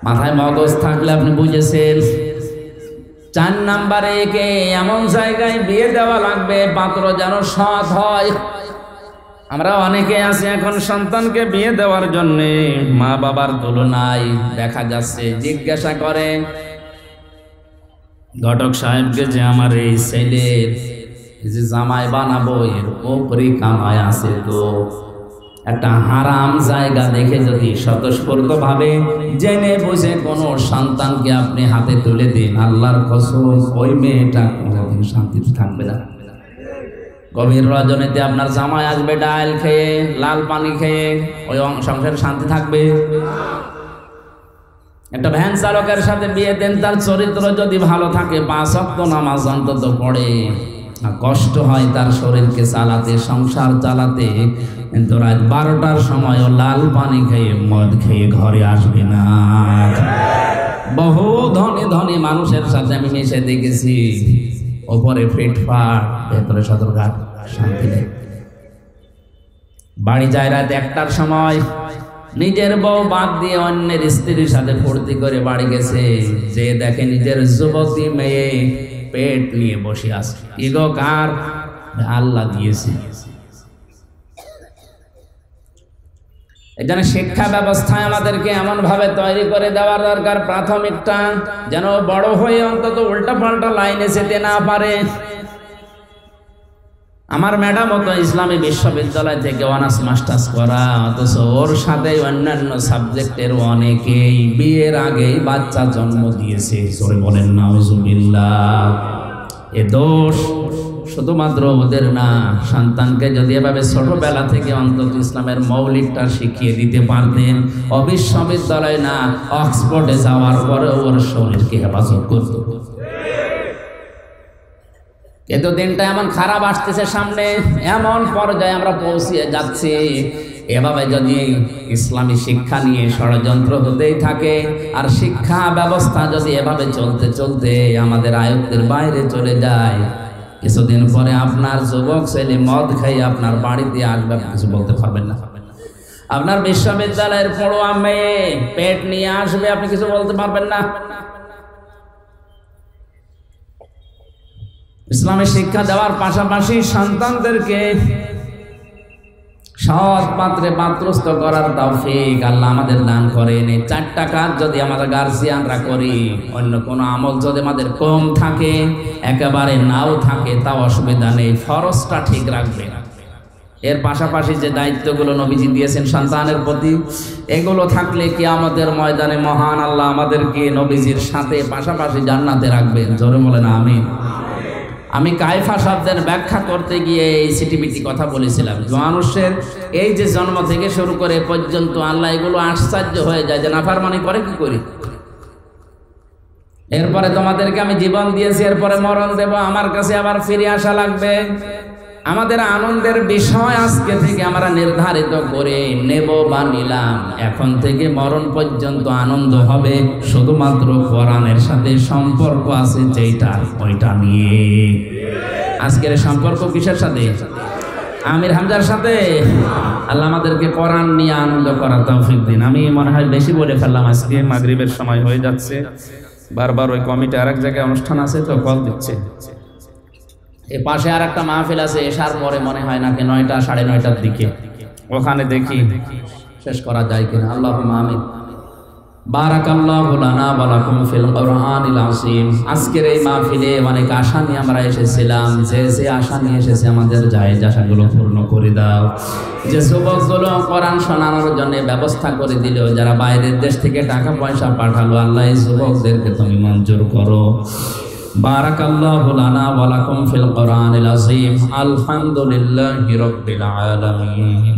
মাথায় মগজ থাকলে আপনি বুঝেছেন। 4 নম্বরে একে এমন জায়গায় বিয়ে দেওয়া লাগবে পাত্র যেন সৎ হয়। আমরা অনেকে আছি এখন সন্তানকে বিয়ে দেওয়ার জন্য মা বাবার তুলনায় দেখা যাচ্ছে জিজ্ঞাসা করে ঘটক সাহেবকে যে আমার এই ছেলের যে জামাই বানাবো এর উপরে কামাই আছে, তো একটা হারাম জায়গা দেখে যদি স্বতঃস্ফূর্ত ভাবে জেনে বুঝে কোনো সন্তানকে আপনি হাতে তুলে দিন, আল্লাহর কসম ওই মেয়েটা কোনোদিন শান্তিতে থাকবে না। গভীর রজনীতে আপনার জামাই আসবে ডাল খেয়ে, লাল পানি খেয়ে, ওই সংসারে শান্তি থাকবে? একটা ভ্যান চালকের সাথে বিয়ে দেন, তার চরিত্র যদি ভালো থাকে, 5 ওয়াক্ত নামাজ অন্তত পড়ে, কষ্ট হয় তার শরীরকে চালাতে, সংসার চালাতে, কিন্তু রাত 12টার সময়ও লাল পানি খেয়ে মদ খেয়ে ঘরে আসবে না। বহু ধনী ধনী মানুষের সাথে আমি মিশে দেখেছি, ওপরে ফিটফাট, ভেতরে সদরঘাট, শান্তি নেই। বাড়ি যায় রাত 1টার সময়, নিজের বউ বাদ দিয়ে অন্যের স্ত্রীর সাথে ফুর্তি করে বাড়ি গেছে, যে দেখে নিজের যুবতী মেয়ে পেট নিয়ে বসে আছে। ইগো কার? আল্লাহ দিয়েছে। এজন্য শিক্ষা ব্যবস্থায় আমাদেরকে এমন ভাবে তৈরি করে দেওয়ার দরকার, প্রাথমিকটা যেন বড় হয়ে অন্তত উল্টা পাল্টা লাইনে যেতে না পারে। আমার ম্যাডাম তো ইসলামী বিশ্ববিদ্যালয় থেকে অনার্স মাস্টার্স করা, অথচ ওর সাথে অন্যান্য সাবজেক্টের অনেকেই বিয়ের আগেই বাচ্চা জন্ম দিয়েছে। সরে বলেন নাউজুবিল্লাহ। এ দোষ শুধুমাত্র ওদের না, সন্তানকে যদি এভাবে ছোটবেলা থেকে অন্তত ইসলামের মৌলিকটা শিখিয়ে দিতে পারতেন, বিশ্ববিদ্যালয় না অক্সফোর্ডে যাওয়ার পরে ওর শরীরকে হেফাজত করত। কিন্তু দিনটা এমন খারাপ আসতেছে সামনে, এমন পর্যায়ে আমরা পৌঁছে যাচ্ছি, এভাবে যদি ইসলামী শিক্ষা নিয়ে ষড়যন্ত্র হতেই থাকে আর শিক্ষা ব্যবস্থা যদি এভাবে চলতে চলতে আমাদের আয়ত্তের বাইরে চলে যায়, কিছুদিন পরে আপনার যুবক ছেলে মদ খাই আপনার বাড়িতে আসবে, আপনি কিছু বলতে পারবেন না। আপনার বিশ্ববিদ্যালয়ের পড়ুয়া মেয়ে পেট নিয়ে আসবে, আপনি কিছু বলতে পারবেন না। ইসলামের শিক্ষা দেওয়ার পাশাপাশি সন্তানদেরকে সৎ পাত্রে পাত্রস্থ করার তৌফিক আল্লাহ আমাদের দান করেন। এই 4টা কাজ যদি আমাদের গার্জিয়ানরা করি, অন্য কোনো আমল যদি আমাদের কম থাকে, একেবারে নাও থাকে, তাও অসুবিধা নেই, ফরজটা ঠিক রাখবে। এর পাশাপাশি যে দায়িত্বগুলো নবীজি দিয়েছেন সন্তানের প্রতি, এগুলো থাকলে কিয়ামতের ময়দানে মহান আল্লাহ আমাদেরকে নবীজির সাথে পাশাপাশি জান্নাতে রাখবেন। জোরে বলেন আমিন। আমি কায়ফা শব্দের ব্যাখ্যা করতে গিয়ে এই সিটিবিটি কথা বলেছিলাম। মানুষের এই যে জন্ম থেকে শুরু করে পর্যন্ত আল্লাহ এগুলো আশ্চর্য হয়ে যায় যে নাফরমানি করে কি করি। এরপরে তোমাদেরকে আমি জীবন দিয়েছি, এরপরে মরণ দেব, আমার কাছে আবার ফিরে আসা লাগবে। আমাদের আনন্দের বিষয় আজকে থেকে আমরা নির্ধারিত করে নেব বা নিলাম, এখন থেকে মরণ পর্যন্ত আনন্দ হবে শুধুমাত্র কোরআনের সাথে সম্পর্ক আছে যেটা, ওইটা নিয়ে। আজকের সম্পর্ক কিসের সাথে? আমির হামজার সাথে। আল্লাহ আমাদেরকে কোরআন নিয়ে আনন্দ করার তৌফিক দিন। আমি মনে হয় বেশি বলে ফেললাম, আজকে মাগরিবের সময় হয়ে যাচ্ছে। বারবার ওই কমিটি আরেক জায়গায় অনুষ্ঠান আছে তো কল দিচ্ছে। এ পাশে আর একটা মাহফিল আছে এশার পরে, মনে হয় নাকি 9টা 9:30টার দিকে, ওখানে দেখি শেষ করা যায় কিনা। আল্লাহুম্মা আমিন। বারাকাল্লাহু লানা ওয়া লাকুম ফিল কোরআনিল আযীম। আজকের এই মাহফিলে অনেক আশা নিয়ে আমরা এসেছিলাম, যে আশা নিয়ে এসেছে আমাদের জায়েজ আশাগুলো পূর্ণ করে দাও। যে যুবকগুলো কোরআন শোনানোর জন্য ব্যবস্থা করে দিল, যারা বাইরের দেশ থেকে টাকা পয়সা পাঠালো, আল্লাহ এই যুবকদেরকে তুমি মঞ্জুর করো। বারাকাল্লাহু লানা ওয়া লাকুম ফিল কোরআনিল আযীম। আলহামদুলিল্লাহি রাব্বিল আলামিন।